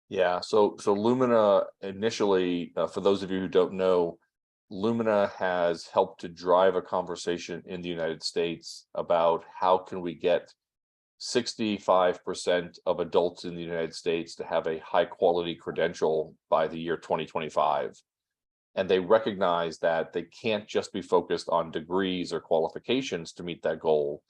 Yeah. So Lumina initially, for those of you who don't know, Lumina has helped to drive a conversation in the United States about how can we get 65% of adults in the United States to have a high quality credential by the year 2025. And they recognize that they can't just be focused on degrees or qualifications to meet that goal.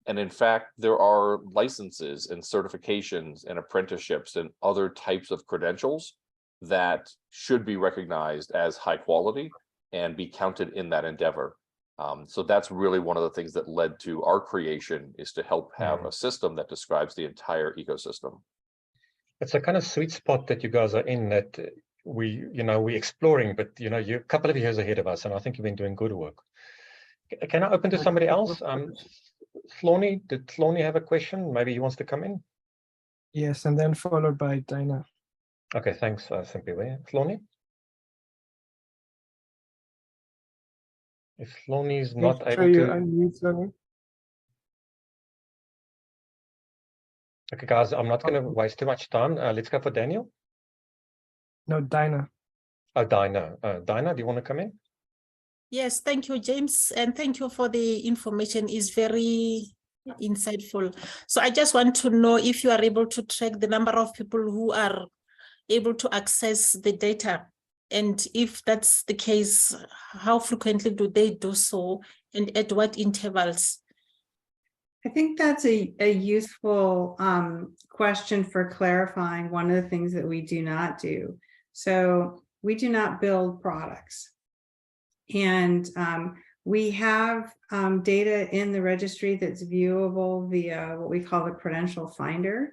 And in fact, there are licenses and certifications and apprenticeships and other types of credentials that should be recognized as high quality and be counted in that endeavor. So that's really one of the things that led to our creation, is to help have a system that describes the entire ecosystem. It's a kind of sweet spot that you guys are in, that we're exploring, but you're a couple of years ahead of us, and I think you've been doing good work. Can I open to somebody else? Flornie, did Flornie have a question? Maybe he wants to come in. Yes, and then followed by Dinah. Okay, thanks, Simpiwe. Flornie? If Flornie is not able to... Unmute, Flornie. Okay, guys, I'm not going to waste too much time. Let's go for Daniel. No, Dinah. Oh, Dinah. Dinah, do you want to come in? Yes, thank you, James, and thank you for the information. It's very insightful. So I just want to know if you are able to track the number of people who are able to access the data. And if that's the case, how frequently do they do so, and at what intervals? I think that's a useful question for clarifying one of the things that we do not do. So we do not build products. And we have data in the registry that's viewable via what we call the Credential Finder.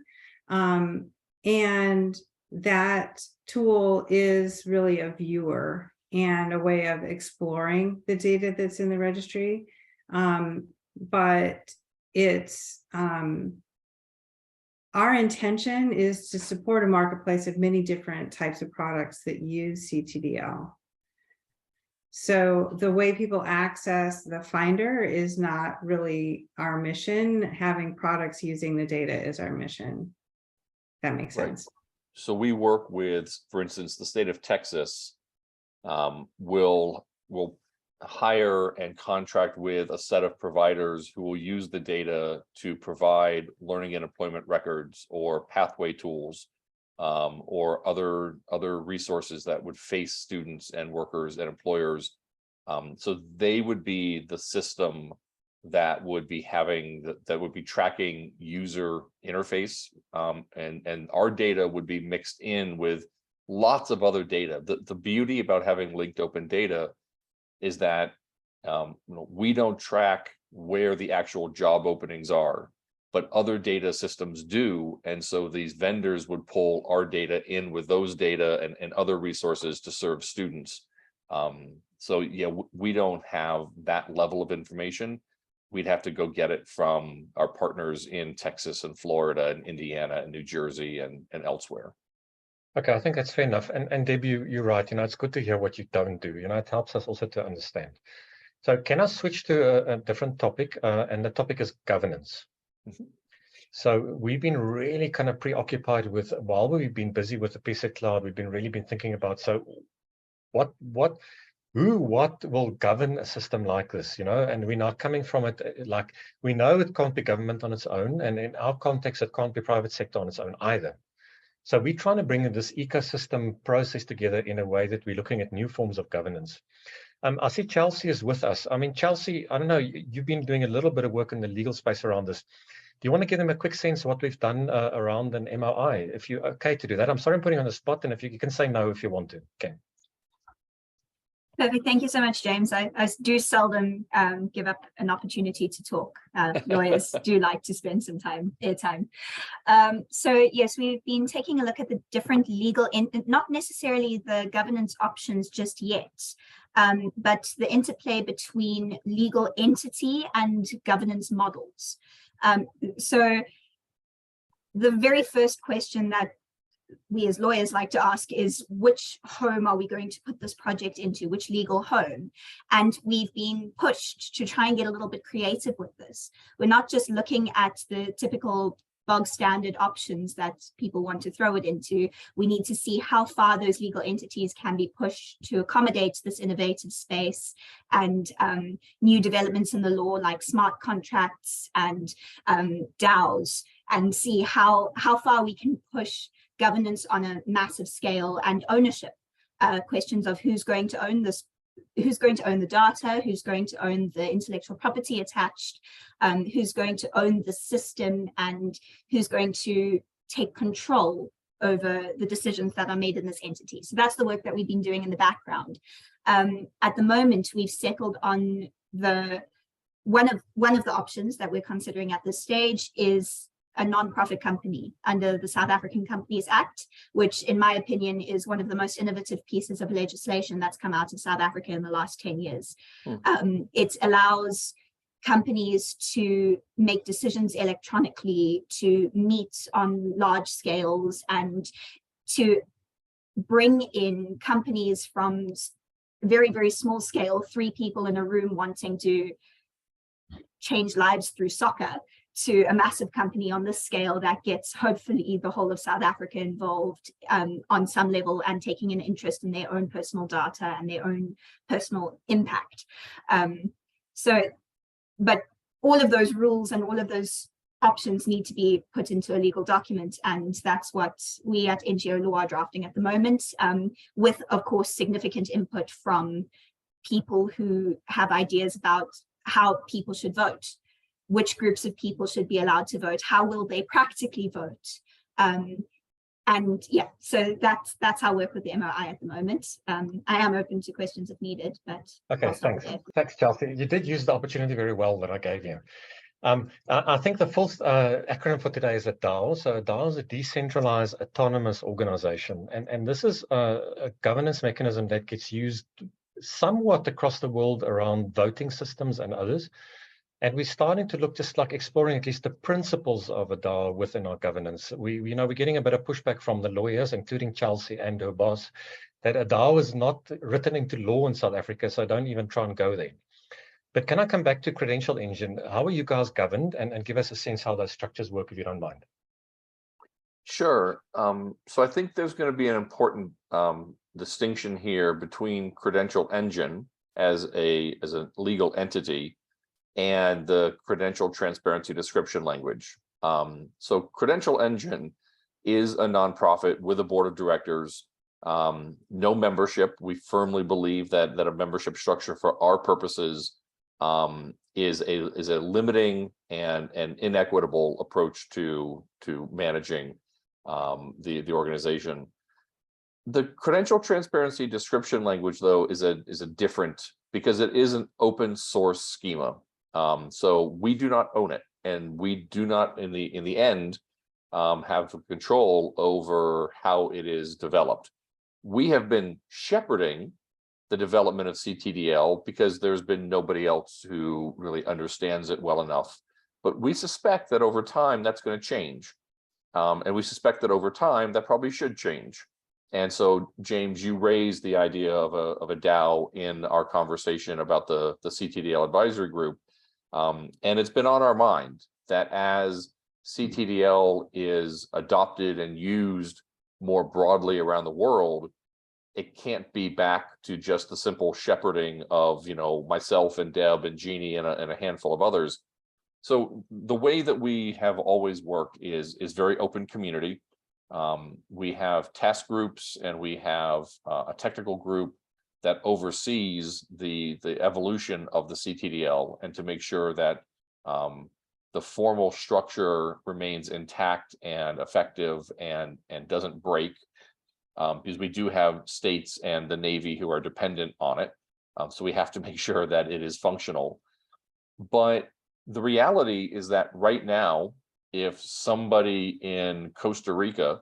And that tool is really a viewer and a way of exploring the data that's in the registry. But it's our intention is to support a marketplace of many different types of products that use CTDL. So the way people access the Finder is not really our mission. Having products using the data is our mission. That makes sense. So we work with, for instance, the state of Texas will hire and contract with a set of providers who will use the data to provide learning and employment records or pathway tools, or other resources that would face students and workers and employers. So they would be the system that would be tracking user interface, and our data would be mixed in with lots of other data. The beauty about having linked open data is that we don't track where the actual job openings are, but other data systems do. And so these vendors would pull our data in with those data and other resources to serve students. So yeah, we don't have that level of information. We'd have to go get it from our partners in Texas and Florida and Indiana and New Jersey and elsewhere. Okay, I think that's fair enough. And Deb, you're right. It's good to hear what you don't do. It helps us also to understand. So can I switch to a different topic? And the topic is governance. Mm-hmm. So we've been really kind of preoccupied with, while we've been busy with the PSET cloud, we've been really thinking about, so what will govern a system like this, and we're not coming from it, like, we know it can't be government on its own. And in our context, it can't be private sector on its own either. So we're trying to bring this ecosystem process together in a way that we're looking at new forms of governance. I see Chelsea is with us. I mean, Chelsea, I don't know, you've been doing a little bit of work in the legal space around this. Do you want to give them a quick sense of what we've done around an MOI, if you're okay to do that? I'm sorry I'm putting you on the spot, and if you can say no if you want to. Okay. Perfect. Thank you so much, James. I do seldom give up an opportunity to talk. Lawyers do like to spend some airtime. So yes, we've been taking a look at the different legal, not necessarily the governance options just yet, but the interplay between legal entity and governance models. So the very first question that we as lawyers like to ask is, which home are we going to put this project into, which legal home? And we've been pushed to try and get a little bit creative with this. We're not just looking at the typical bog standard options that people want to throw it into. We need to see how far those legal entities can be pushed to accommodate this innovative space and new developments in the law like smart contracts and DAOs, and see how far we can push governance on a massive scale, and ownership, questions of who's going to own this, who's going to own the data, who's going to own the intellectual property attached, who's going to own the system, and who's going to take control over the decisions that are made in this entity. So that's the work that we've been doing in the background. At the moment, we've settled on one of the options that we're considering at this stage is a non-profit company under the South African Companies Act, which in my opinion is one of the most innovative pieces of legislation that's come out of South Africa in the last 10 years. It allows companies to make decisions electronically, to meet on large scales, and to bring in companies from very, very small scale, 3 people in a room wanting to change lives through soccer, to a massive company on this scale that gets hopefully the whole of South Africa involved on some level and taking an interest in their own personal data and their own personal impact. But all of those rules and all of those options need to be put into a legal document, and that's what we at NGO Law are drafting at the moment, with, of course, significant input from people who have ideas about how people should vote, which groups of people should be allowed to vote, how will they practically vote, and yeah, so that's our work with the MOI at the moment. I am open to questions if needed, but okay, thanks. Thanks, Chelsea. You did use the opportunity very well that I gave you. I think the full acronym for today is a DAO. So a DAO is a decentralized autonomous organization, and this is a governance mechanism that gets used somewhat across the world around voting systems and others. And we're starting to look, just like exploring at least the principles of a DAO within our governance. We're getting a bit of pushback from the lawyers, including Chelsea and her boss, that a DAO is not written into law in South Africa, so don't even try and go there. But can I come back to Credential Engine? How are you guys governed, and give us a sense how those structures work, if you don't mind? Sure. So I think there's going to be an important distinction here between Credential Engine as a legal entity and the Credential Transparency description language. So Credential Engine is a nonprofit with a board of directors, no membership. We firmly believe that a membership structure for our purposes is a limiting and inequitable approach to managing the organization. The Credential Transparency description language, though, is a different, because it is an open source schema. So we do not own it, and we do not in the end have control over how it is developed. We have been shepherding the development of CTDL because there's been nobody else who really understands it well enough. But we suspect that over time that's going to change. And we suspect that over time that probably should change. And so, James, you raised the idea of a DAO in our conversation about the CTDL advisory group. And it's been on our mind that as CTDL is adopted and used more broadly around the world, it can't be back to just the simple shepherding of, myself and Deb and Jeannie and a handful of others. So the way that we have always worked is very open community. We have task groups, and we have a technical group that oversees the evolution of the CTDL, and to make sure that the formal structure remains intact and effective and doesn't break, because we do have states and the Navy who are dependent on it. So we have to make sure that it is functional. But the reality is that right now, if somebody in Costa Rica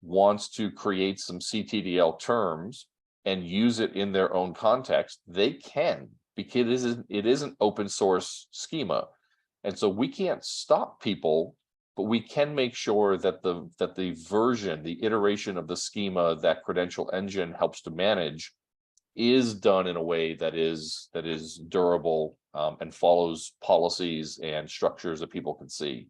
wants to create some CTDL terms and use it in their own context, they can, because it is an open source schema. And so we can't stop people but we can make sure that the version, the iteration of the schema that Credential Engine helps to manage is done in a way that is durable and follows policies and structures that people can see.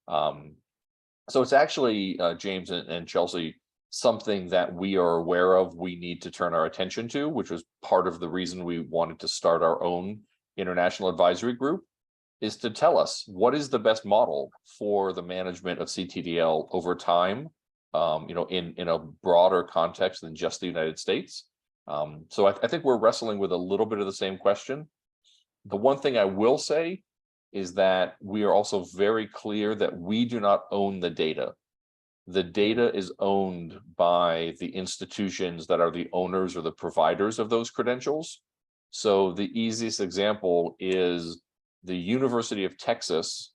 So it's actually, James and Chelsea, something that we are aware of, we need to turn our attention to, which was part of the reason we wanted to start our own international advisory group, is to tell us what is the best model for the management of CTDL over time, in a broader context than just the United States. So I think we're wrestling with a little bit of the same question. The one thing I will say is that we are also very clear that we do not own the data. The data is owned by the institutions that are the owners or the providers of those credentials. So the easiest example is the University of Texas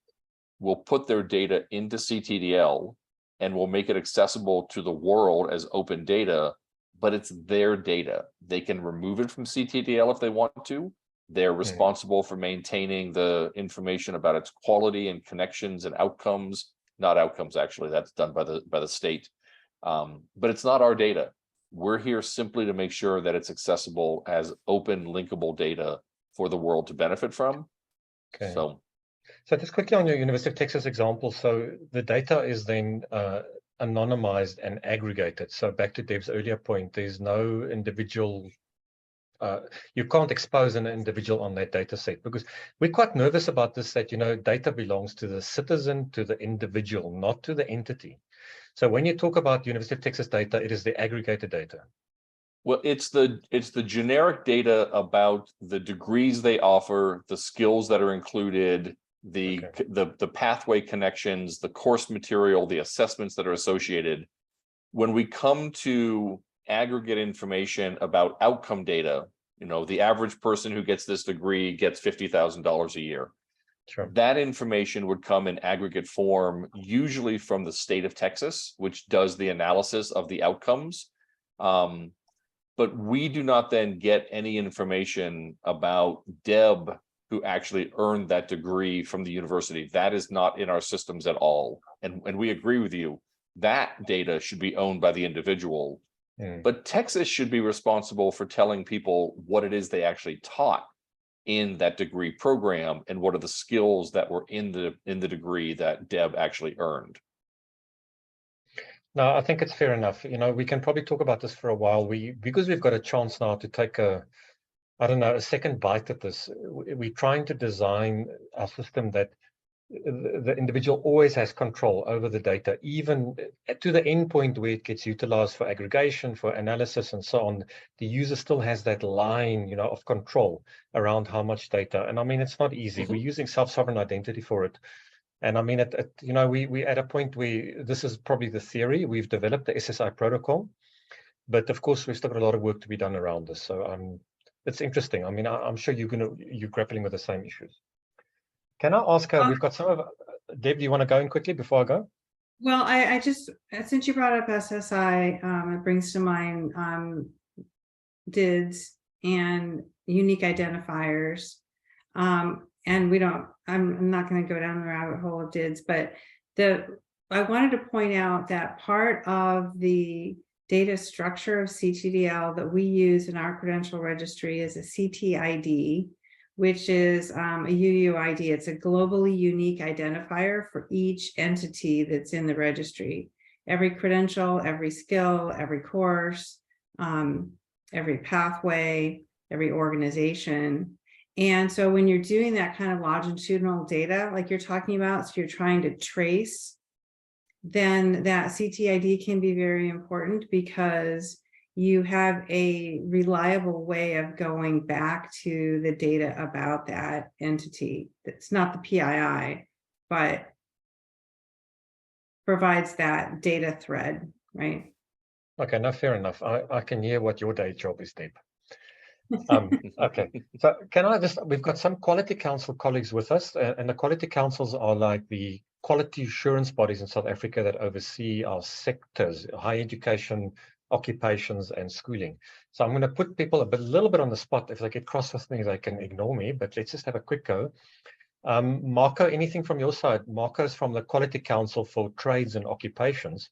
will put their data into CTDL and will make it accessible to the world as open data, but it's their data. They can remove it from CTDL if they want to. They're responsible for maintaining the information about its quality and connections and outcomes. Not outcomes, actually, that's done by the state. But it's not our data. We're here simply to make sure that it's accessible as open linkable data for the world to benefit from. Okay. So just quickly on your University of Texas example, so the data is then anonymized and aggregated. So back to Deb's earlier point, there's no individual, you can't expose an individual on that data set, because we're quite nervous about this, that, data belongs to the citizen, to the individual, not to the entity. So when you talk about University of Texas data, it is the aggregated data. Well, it's the generic data about the degrees they offer, the skills that are included, the pathway connections, the course material, the assessments that are associated. When we come to aggregate information about outcome data, the average person who gets this degree gets $50,000 a year. Sure. That information would come in aggregate form, usually from the state of Texas, which does the analysis of the outcomes. But we do not then get any information about Deb, who actually earned that degree from the university. That is not in our systems at all. And we agree with you, that data should be owned by the individual. But Texas should be responsible for telling people what it is they actually taught in that degree program and what are the skills that were in the degree that Deb actually earned. No, I think it's fair enough. We can probably talk about this for a while. Because we've got a chance now to take a second bite at this. We're trying to design a system that the individual always has control over the data, even to the end point where it gets utilized for aggregation, for analysis, and so on. The user still has that line, of control around how much data. And I mean, it's not easy. We're using self-sovereign identity for it. And I mean, we're at a point where this is probably the theory. We've developed the SSI protocol, but of course, we've still got a lot of work to be done around this. So it's interesting. I mean, I'm sure you're grappling with the same issues. Can I ask, we've got some of, Deb, do you want to go in quickly before I go? Well, I just, since you brought up SSI, it brings to mind DIDs and unique identifiers. And I'm not going to go down the rabbit hole of DIDs, but I wanted to point out that part of the data structure of CTDL that we use in our credential registry is a CTID, which is a UUID. It's a globally unique identifier for each entity that's in the registry. Every credential, every skill, every course, every pathway, every organization. And so when you're doing that kind of longitudinal data, like you're talking about, so you're trying to trace, then that CTID can be very important, because you have a reliable way of going back to the data about that entity. It's not the PII, but provides that data thread, right? Okay, no, fair enough. I can hear what your day job is, Deb. Okay, so we've got some quality council colleagues with us, and the quality councils are like the quality assurance bodies in South Africa that oversee our sectors, higher education, occupations, and schooling. So I'm going to put people a little bit on the spot. If they get cross with me, they can ignore me, but let's just have a quick go. Marco, anything from your side? Marco's from the Quality Council for Trades and Occupations.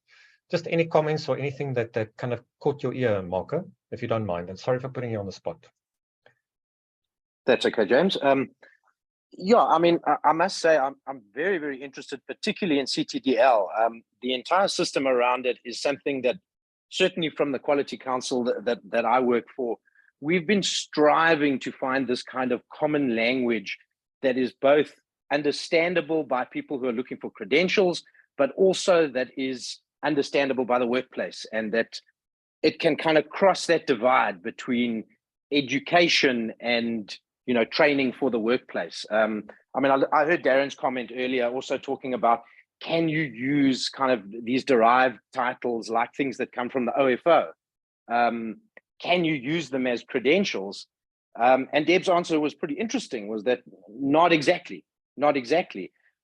Just any comments or anything that kind of caught your ear, Marco, if you don't mind. And sorry for putting you on the spot. That's okay, James. Yeah, I mean, I must say I'm very, very interested, particularly in CTDL. The entire system around it is something that certainly from the Quality Council that I work for, we've been striving to find this kind of common language that is both understandable by people who are looking for credentials, but also that is understandable by the workplace, and that it can kind of cross that divide between education and training for the workplace. I mean, I heard Darren's comment earlier also talking about, can you use kind of these derived titles like things that come from the OFO? Can you use them as credentials? And Deb's answer was pretty interesting, was that not exactly.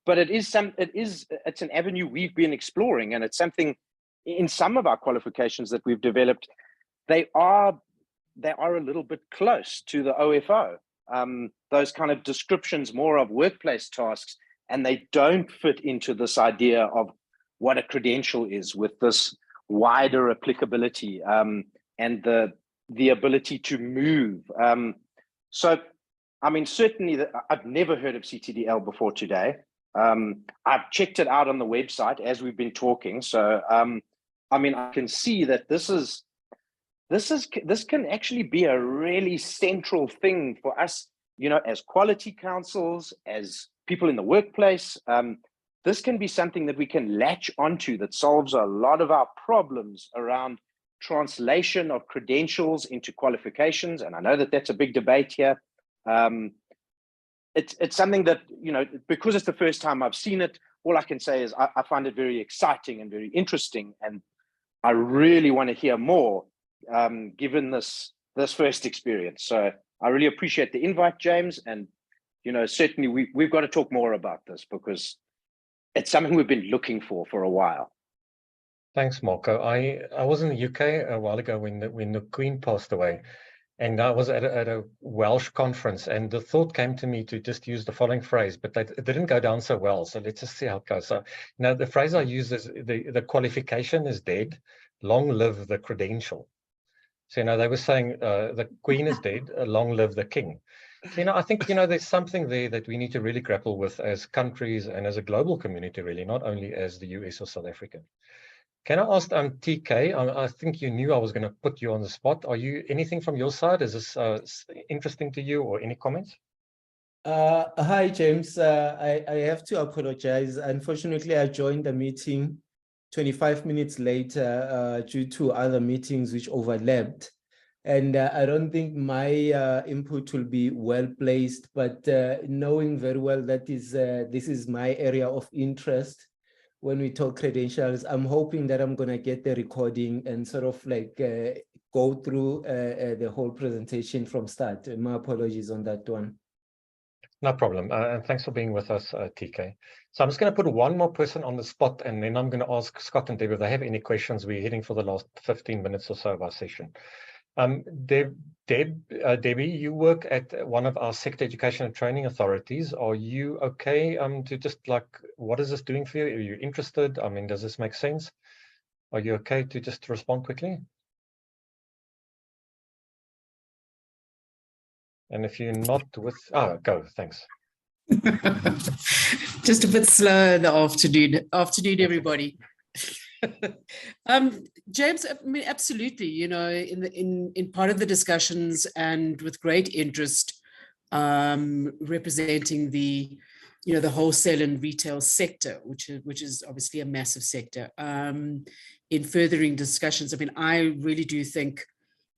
But it's an avenue we've been exploring, and it's something in some of our qualifications that we've developed, they are a little bit close to the OFO. Those kind of descriptions more of workplace tasks, and they don't fit into this idea of what a credential is, with this wider applicability and the ability to move. So, I mean, certainly I've never heard of CTDL before today. I've checked it out on the website as we've been talking. So, I mean, I can see that this can actually be a really central thing for us, as quality councils, as people in the workplace. This can be something that we can latch onto that solves a lot of our problems around translation of credentials into qualifications. And I know that that's a big debate here. It's something that, because it's the first time I've seen it, all I can say is I find it very exciting and very interesting. And I really want to hear more, given this first experience. So I really appreciate the invite, James. And, certainly we've got to talk more about this, because it's something we've been looking for a while. Thanks, Marco. I was in the UK a while ago when the Queen passed away, and I was at a Welsh conference, and the thought came to me to just use the following phrase, but it didn't go down so well. So let's just see how it goes. So now the phrase I use is the qualification is dead, long live the credential. So, they were saying the Queen is dead, long live the King. So, I think, there's something there that we need to really grapple with as countries and as a global community, really, not only as the US or South Africa. Can I ask TK, I think you knew I was going to put you on the spot. Are you anything from your side? Is this interesting to you, or any comments? Hi, James. I have to apologize. Unfortunately, I joined the meeting 25 minutes later due to other meetings which overlapped. And I don't think my input will be well placed, but knowing very well that this is my area of interest when we talk credentials, I'm hoping that I'm going to get the recording and sort of like go through the whole presentation from start. My apologies on that one. No problem. And thanks for being with us, TK. So I'm just going to put one more person on the spot, and then I'm going to ask Scott and Deborah if they have any questions. We're heading for the last 15 minutes or so of our session. Debbie, you work at one of our sector education and training authorities. Are you okay to just what is this doing for you? Are you interested? I mean, does this make sense? Are you okay to just respond quickly? And if you're not go, thanks. Just a bit slow in the afternoon. Afternoon, everybody. James, I mean, absolutely, in part of the discussions and with great interest, representing the wholesale and retail sector, which is obviously a massive sector. In furthering discussions, I mean, I really do think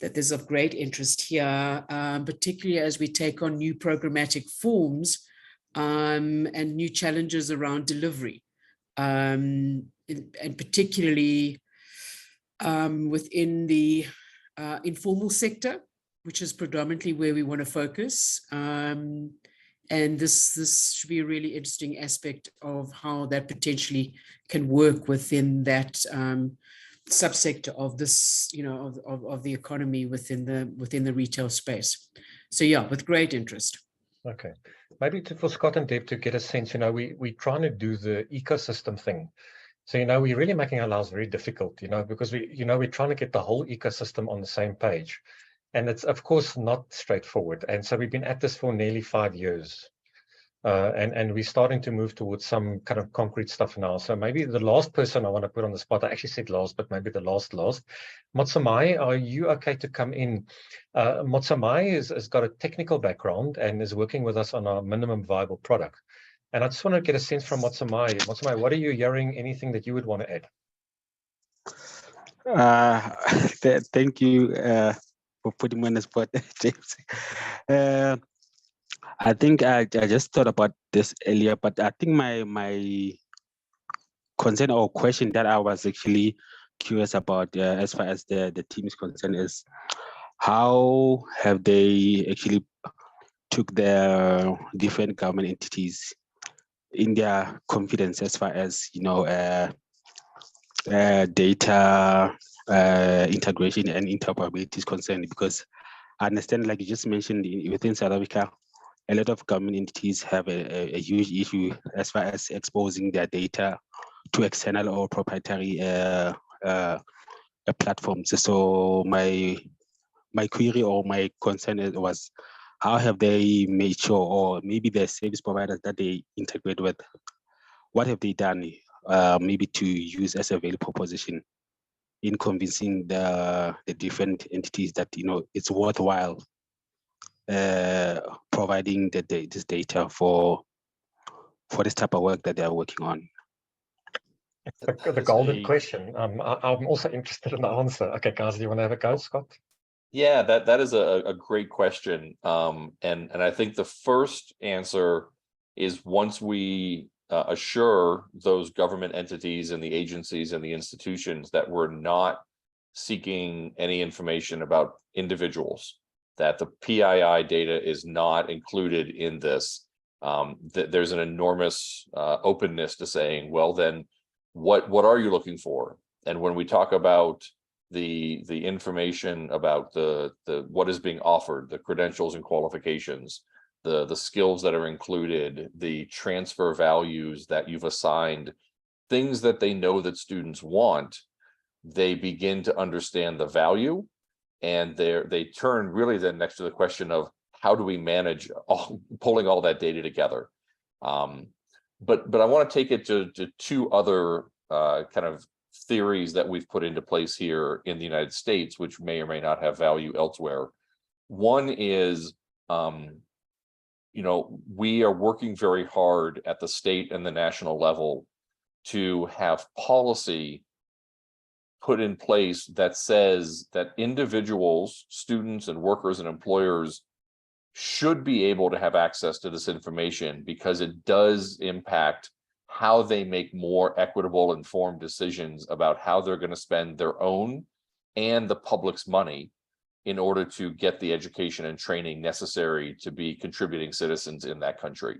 that there's of great interest here, particularly as we take on new programmatic forms and new challenges around delivery. And particularly within the informal sector, which is predominantly where we want to focus. And this should be a really interesting aspect of how that potentially can work within that subsector of this, of the economy within the retail space. So yeah, with great interest. Okay, maybe for Scott and Deb to get a sense, we're trying to do the ecosystem thing. So, we're really making our lives very difficult, because we're trying to get the whole ecosystem on the same page. And it's, of course, not straightforward. And so we've been at this for nearly 5 years. And we're starting to move towards some kind of concrete stuff now. So maybe the last person I want to put on the spot, I actually said last, but maybe the last. Motsamai, are you okay to come in? Motsamai has got a technical background and is working with us on our minimum viable product. And I just want to get a sense from Motsamai. Motsamai, what are you hearing? Anything that you would want to add? Thank you for putting me on the spot, James. I think I just thought about this earlier, but I think my concern or question that I was actually curious about as far as the team is concerned is how have they actually took their different government entities in their confidence as far as data integration and interoperability is concerned, because I understand, like you just mentioned, within South Africa, a lot of government entities have a huge issue as far as exposing their data to external or proprietary platforms. So my query or my concern was, how have they made sure, or maybe the service providers that they integrate with, what have they done maybe to use as a value proposition in convincing the different entities that it's worthwhile providing this data for this type of work that they're working on? The golden question. I'm also interested in the answer. Okay, guys, do you want to have a go, Scott? Yeah, that is a great question. And I think the first answer is, once we assure those government entities and the agencies and the institutions that we're not seeking any information about individuals, that the PII data is not included in this, there's an enormous openness to saying, well, then what are you looking for? And when we talk about the information about the what is being offered, the credentials and qualifications, the skills that are included, the transfer values that you've assigned, things that they know that students want, they begin to understand the value, and they turn really then next to the question of, how do we manage pulling all that data together? But I want to take it to two other kind of theories that we've put into place here in the United States, which may or may not have value elsewhere. One is, we are working very hard at the state and the national level to have policy put in place that says that individuals, students and workers and employers should be able to have access to this information, because it does impact how they make more equitable, informed decisions about how they're going to spend their own and the public's money in order to get the education and training necessary to be contributing citizens in that country.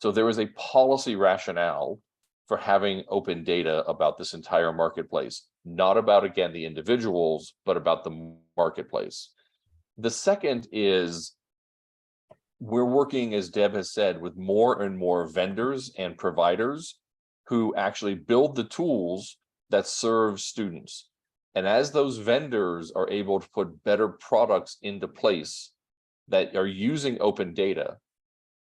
So there is a policy rationale for having open data about this entire marketplace, not about, again, the individuals, but about the marketplace. The second is, we're working, as Deb has said, with more and more vendors and providers who actually build the tools that serve students. And as those vendors are able to put better products into place that are using open data,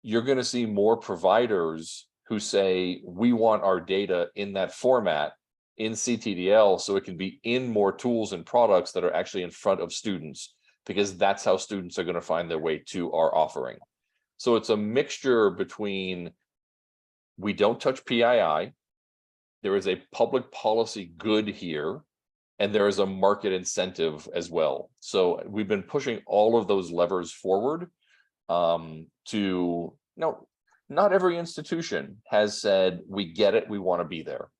you're going to see more providers who say, we want our data in that format in CTDL, so it can be in more tools and products that are actually in front of students, because that's how students are going to find their way to our offering. So it's a mixture between, we don't touch PII, there is a public policy good here, and there is a market incentive as well. So we've been pushing all of those levers forward to, not every institution has said, we get it, we want to be there.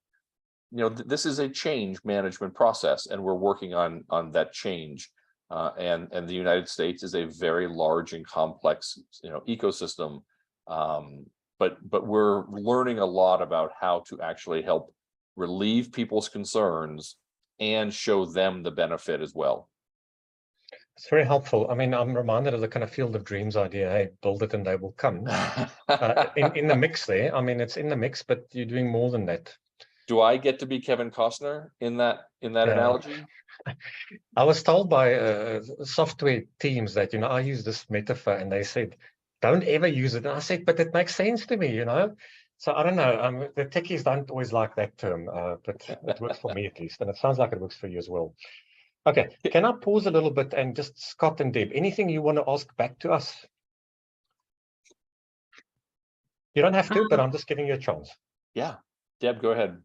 This is a change management process, and we're working on that change. And the United States is a very large and complex, ecosystem. But we're learning a lot about how to actually help relieve people's concerns and show them the benefit as well. It's very helpful. I mean, I'm reminded of the kind of field of dreams idea. Hey, build it and they will come. In the mix there. I mean, it's in the mix, but you're doing more than that. Do I get to be Kevin Costner in that analogy? I was told by software teams that, I use this metaphor, and they said, don't ever use it. And I said, but it makes sense to me, So I don't know. The techies don't always like that term, but it works for me at least. And it sounds like it works for you as well. Okay, can I pause a little bit and just Scott and Deb, anything you want to ask back to us? You don't have to, but I'm just giving you a chance. Yeah, Deb, go ahead.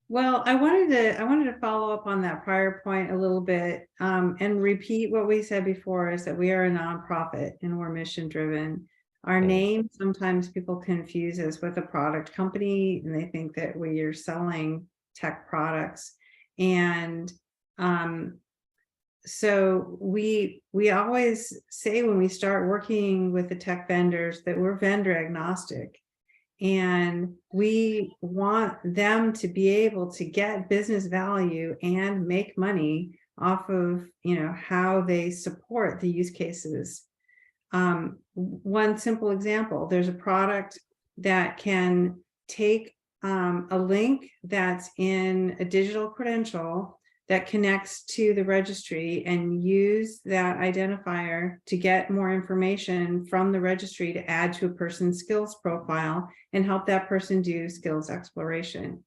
Well, I wanted to follow up on that prior point a little bit and repeat what we said before, is that we are a nonprofit and we're mission driven. Our name, sometimes people confuse us with a product company and they think that we are selling tech products. And so we always say when we start working with the tech vendors that we're vendor agnostic. And we want them to be able to get business value and make money off of, how they support the use cases. One simple example, there's a product that can take a link that's in a digital credential that connects to the registry and use that identifier to get more information from the registry to add to a person's skills profile and help that person do skills exploration.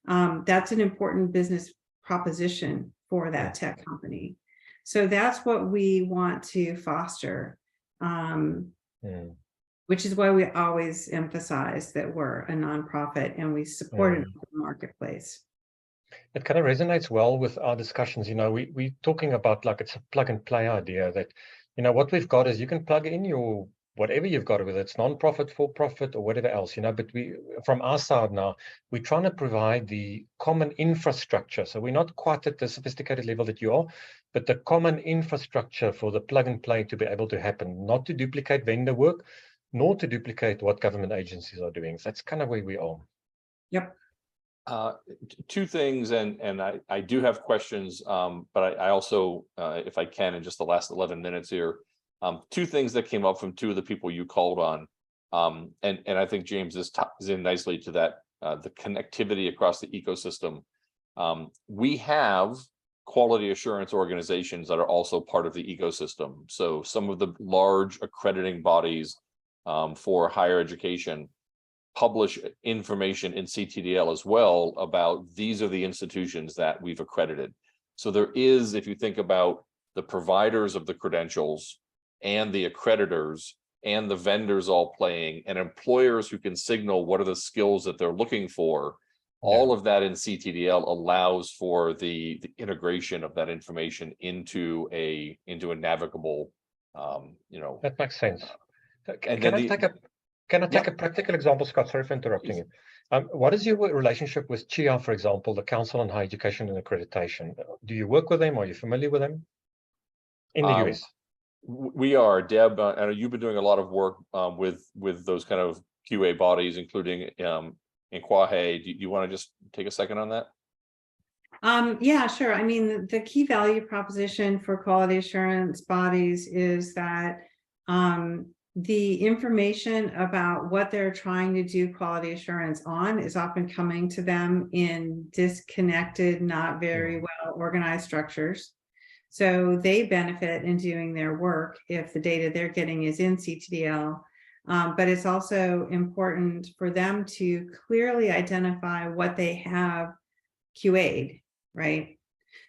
That's an important business proposition for that tech company. So that's what we want to foster, which is why we always emphasize that we're a nonprofit and we support it in the marketplace. It kind of resonates well with our discussions. We're talking about like it's a plug and play idea that, what we've got is you can plug in your whatever you've got, whether it's non-profit, for-profit, or whatever else, but from our side now, we're trying to provide the common infrastructure. So we're not quite at the sophisticated level that you are, but the common infrastructure for the plug and play to be able to happen, not to duplicate vendor work, nor to duplicate what government agencies are doing. So that's kind of where we are. Yep. Two things, and I do have questions, but I also, if I can, in just the last 11 minutes here, two things that came up from two of the people you called on, and I think James this ties in nicely to that, the connectivity across the ecosystem. We have quality assurance organizations that are also part of the ecosystem. So some of the large accrediting bodies for higher education publish information in CTDL as well about these are the institutions that we've accredited. So there is, if you think about the providers of the credentials and the accreditors and the vendors all playing, and employers who can signal what are the skills that they're looking for, all of that in CTDL allows for the integration of that information into a navigable, That makes sense. And Can I take a practical example, Scott? Sorry for interrupting you. What is your relationship with CHIA, for example, the Council on Higher Education and Accreditation? Do you work with them? Are you familiar with them in the US? We are, Deb. I know you've been doing a lot of work with those kind of QA bodies, including in Quahe. Do you want to just take a second on that? Yeah, sure. I mean, the key value proposition for quality assurance bodies is that the information about what they're trying to do quality assurance on is often coming to them in disconnected, not very well organized structures. So they benefit in doing their work if the data they're getting is in CTDL. But it's also important for them to clearly identify what they have QA'd, right?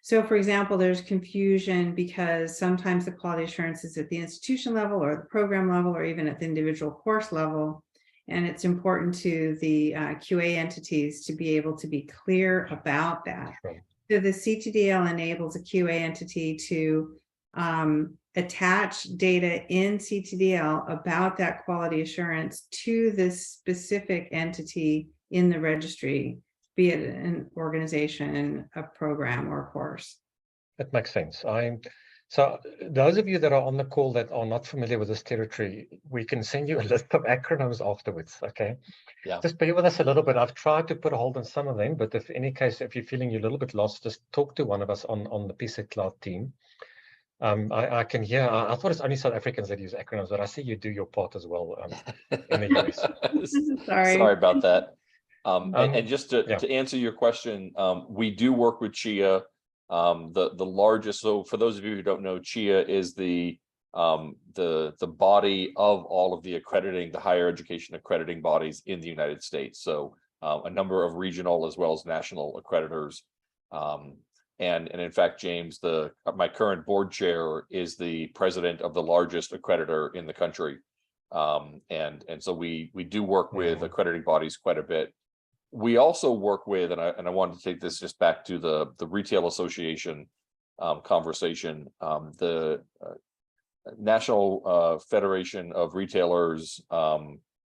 So for example, there's confusion because sometimes the quality assurance is at the institution level or the program level or even at the individual course level. And it's important to the QA entities to be able to be clear about that. Sure. So the CTDL enables a QA entity to attach data in CTDL about that quality assurance to this specific entity in the registry, be it an organization, a program, or a course. That makes sense. So those of you that are on the call that are not familiar with this territory, we can send you a list of acronyms afterwards, okay? Yeah. Just bear with us a little bit. I've tried to put a hold on some of them, but if you're feeling you're a little bit lost, just talk to one of us on the PSET Cloud team. I can hear. I thought it's only South Africans that use acronyms, but I see you do your part as well in the US. Sorry about that. And just to yeah. answer your question, we do work with CHIA, the largest. So for those of you who don't know, CHIA is the body of all of the accrediting, the higher education accrediting bodies in the United States. So a number of regional as well as national accreditors. And in fact, James, my current board chair is the president of the largest accreditor in the country. And so we do work with accrediting bodies quite a bit. We also work with, and I wanted to take this just back to the Retail Association conversation. The National Federation of Retailers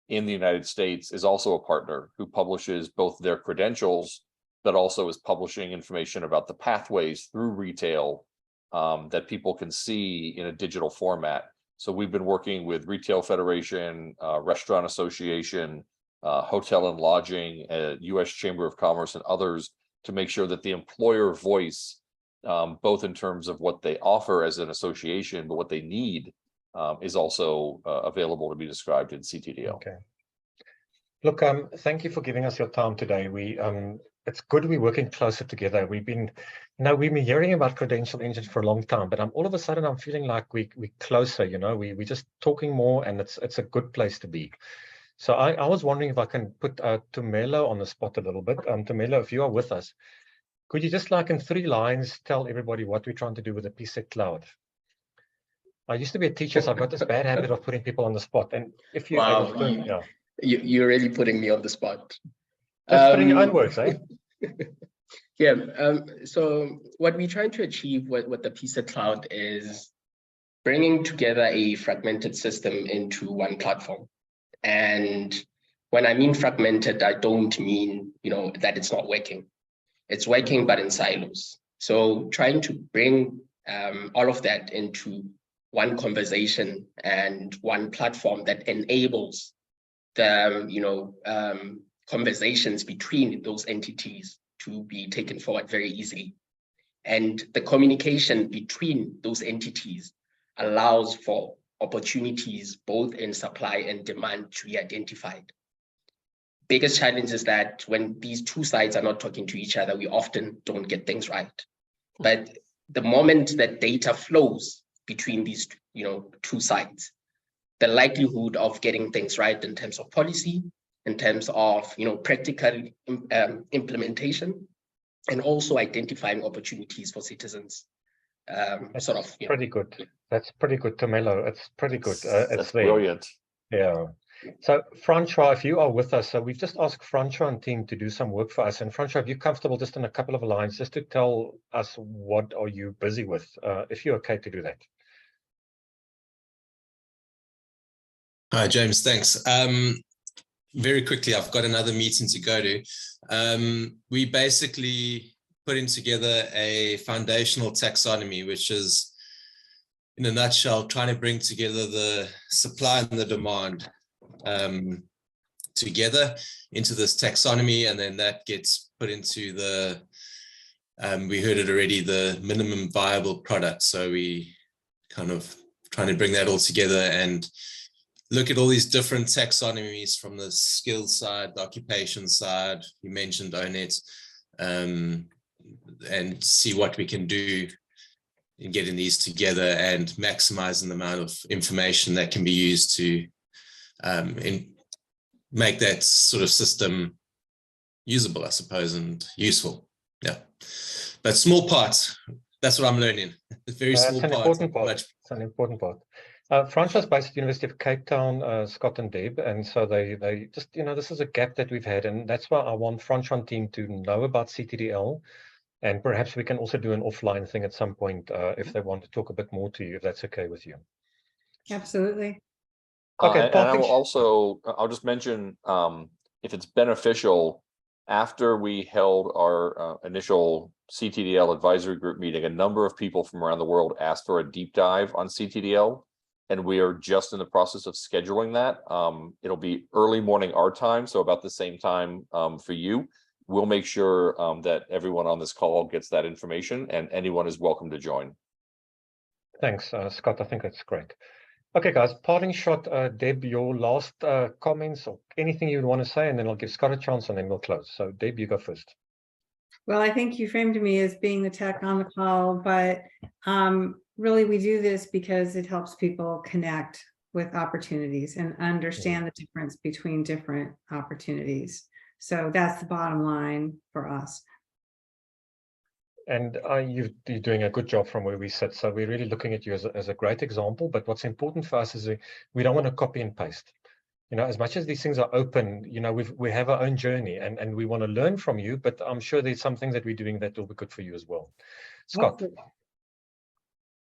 in the United States is also a partner who publishes both their credentials, but also is publishing information about the pathways through retail that people can see in a digital format. So we've been working with Retail Federation, Restaurant Association, Hotel and Lodging, U.S. Chamber of Commerce, and others to make sure that the employer voice, both in terms of what they offer as an association, but what they need, is also available to be described in CTDL. Okay. Look, thank you for giving us your time today. It's good we're working closer together. We've been hearing about Credential Engine for a long time, but all of a sudden I'm feeling like we're closer. We're just talking more, and it's a good place to be. So I was wondering if I can put Tumelo on the spot a little bit. Tumelo, if you are with us, could you just in 3 lines tell everybody what we're trying to do with the PSET cloud? I used to be a teacher, so I've got this bad habit of putting people on the spot. And if you, wow, you're really putting me on the spot. Just put in your own words, eh? Yeah. So what we're trying to achieve with the PSET cloud is bringing together a fragmented system into one platform. And when I mean fragmented, I don't mean that it's not working. It's working, but in silos. So trying to bring all of that into one conversation and one platform that enables the conversations between those entities to be taken forward very easily. And the communication between those entities allows for opportunities both in supply and demand to be identified. Biggest challenge is that when these two sides are not talking to each other, we often don't get things right. But the moment that data flows between these two sides, the likelihood of getting things right in terms of policy, in terms of practical implementation, and also identifying opportunities for citizens. Pretty good. That's pretty good, Tumelo. It's pretty good. That's brilliant. Yeah. So Francois, if you are with us, so we've just asked Francois and team to do some work for us. And Francois, if you're comfortable, just in a couple of lines, just to tell us what are you busy with, if you're okay to do that. Hi, James, thanks. Very quickly, I've got another meeting to go to. We basically putting together a foundational taxonomy, which is, in a nutshell, trying to bring together the supply and the demand together into this taxonomy, and then that gets put into the, we heard it already, the minimum viable product. So we kind of trying to bring that all together and look at all these different taxonomies from the skills side, the occupation side, you mentioned ONET, and see what we can do in getting these together and maximizing the amount of information that can be used to make that sort of system usable, I suppose, and useful. Yeah, but small parts, that's what I'm learning. Very small parts. It's an important part. Francois based at the University of Cape Town, Scott and Deb, and so they just, this is a gap that we've had, and that's why I want Francois and team to know about CTDL, and perhaps we can also do an offline thing at some point if they want to talk a bit more to you, if that's okay with you. Absolutely. Okay. And I'll just mention, if it's beneficial, after we held our initial CTDL advisory group meeting, a number of people from around the world asked for a deep dive on CTDL. And we are just in the process of scheduling that. It'll be early morning our time, so about the same time for you. We'll make sure that everyone on this call gets that information, and anyone is welcome to join. Thanks, Scott. I think that's great. Okay, guys, parting shot. Deb, your last comments or anything you would want to say, and then I'll give Scott a chance and then we'll close. So Deb, you go first. Well, I think you framed me as being the tech on the call, but really we do this because it helps people connect with opportunities and understand the difference between different opportunities. So that's the bottom line for us. And you're doing a good job from where we sit. So we're really looking at you as a great example. But what's important for us is we don't want to copy and paste. You know, as much as these things are open, you know, we have our own journey and we want to learn from you. But I'm sure there's some things that we're doing that will be good for you as well. Scott.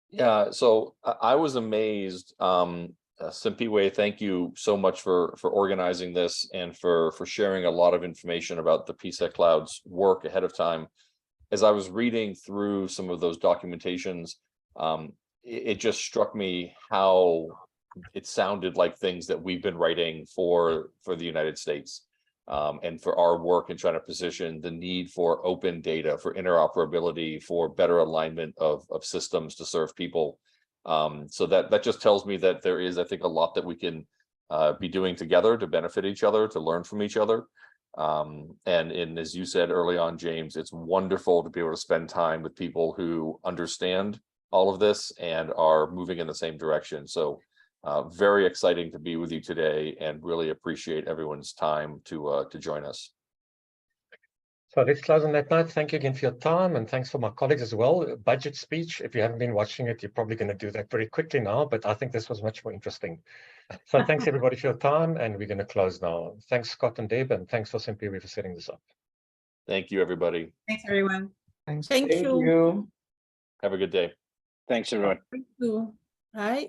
Yeah, so I was amazed. Simpiwe, thank you so much for organizing this and for sharing a lot of information about the PSET Cloud's work ahead of time. As I was reading through some of those documentations, it just struck me how it sounded like things that we've been writing for the United States, and for our work in trying to position the need for open data, for interoperability, for better alignment of systems to serve people. So that just tells me that there is, I think, a lot that we can be doing together to benefit each other, to learn from each other. And as you said early on, James, it's wonderful to be able to spend time with people who understand all of this and are moving in the same direction. So very exciting to be with you today and really appreciate everyone's time to join us. So let's close on that note. Thank you again for your time, and thanks for my colleagues as well. Budget speech, if you haven't been watching it, you're probably going to do that very quickly now, but I think this was much more interesting. So thanks everybody for your time, and we're going to close now. Thanks, Scott and Deb, and thanks for Simpiwe for setting this up. Thank you, everybody. Thanks, everyone. Thanks. Thank you. Have a good day. Thanks, everyone. Thank you. Bye.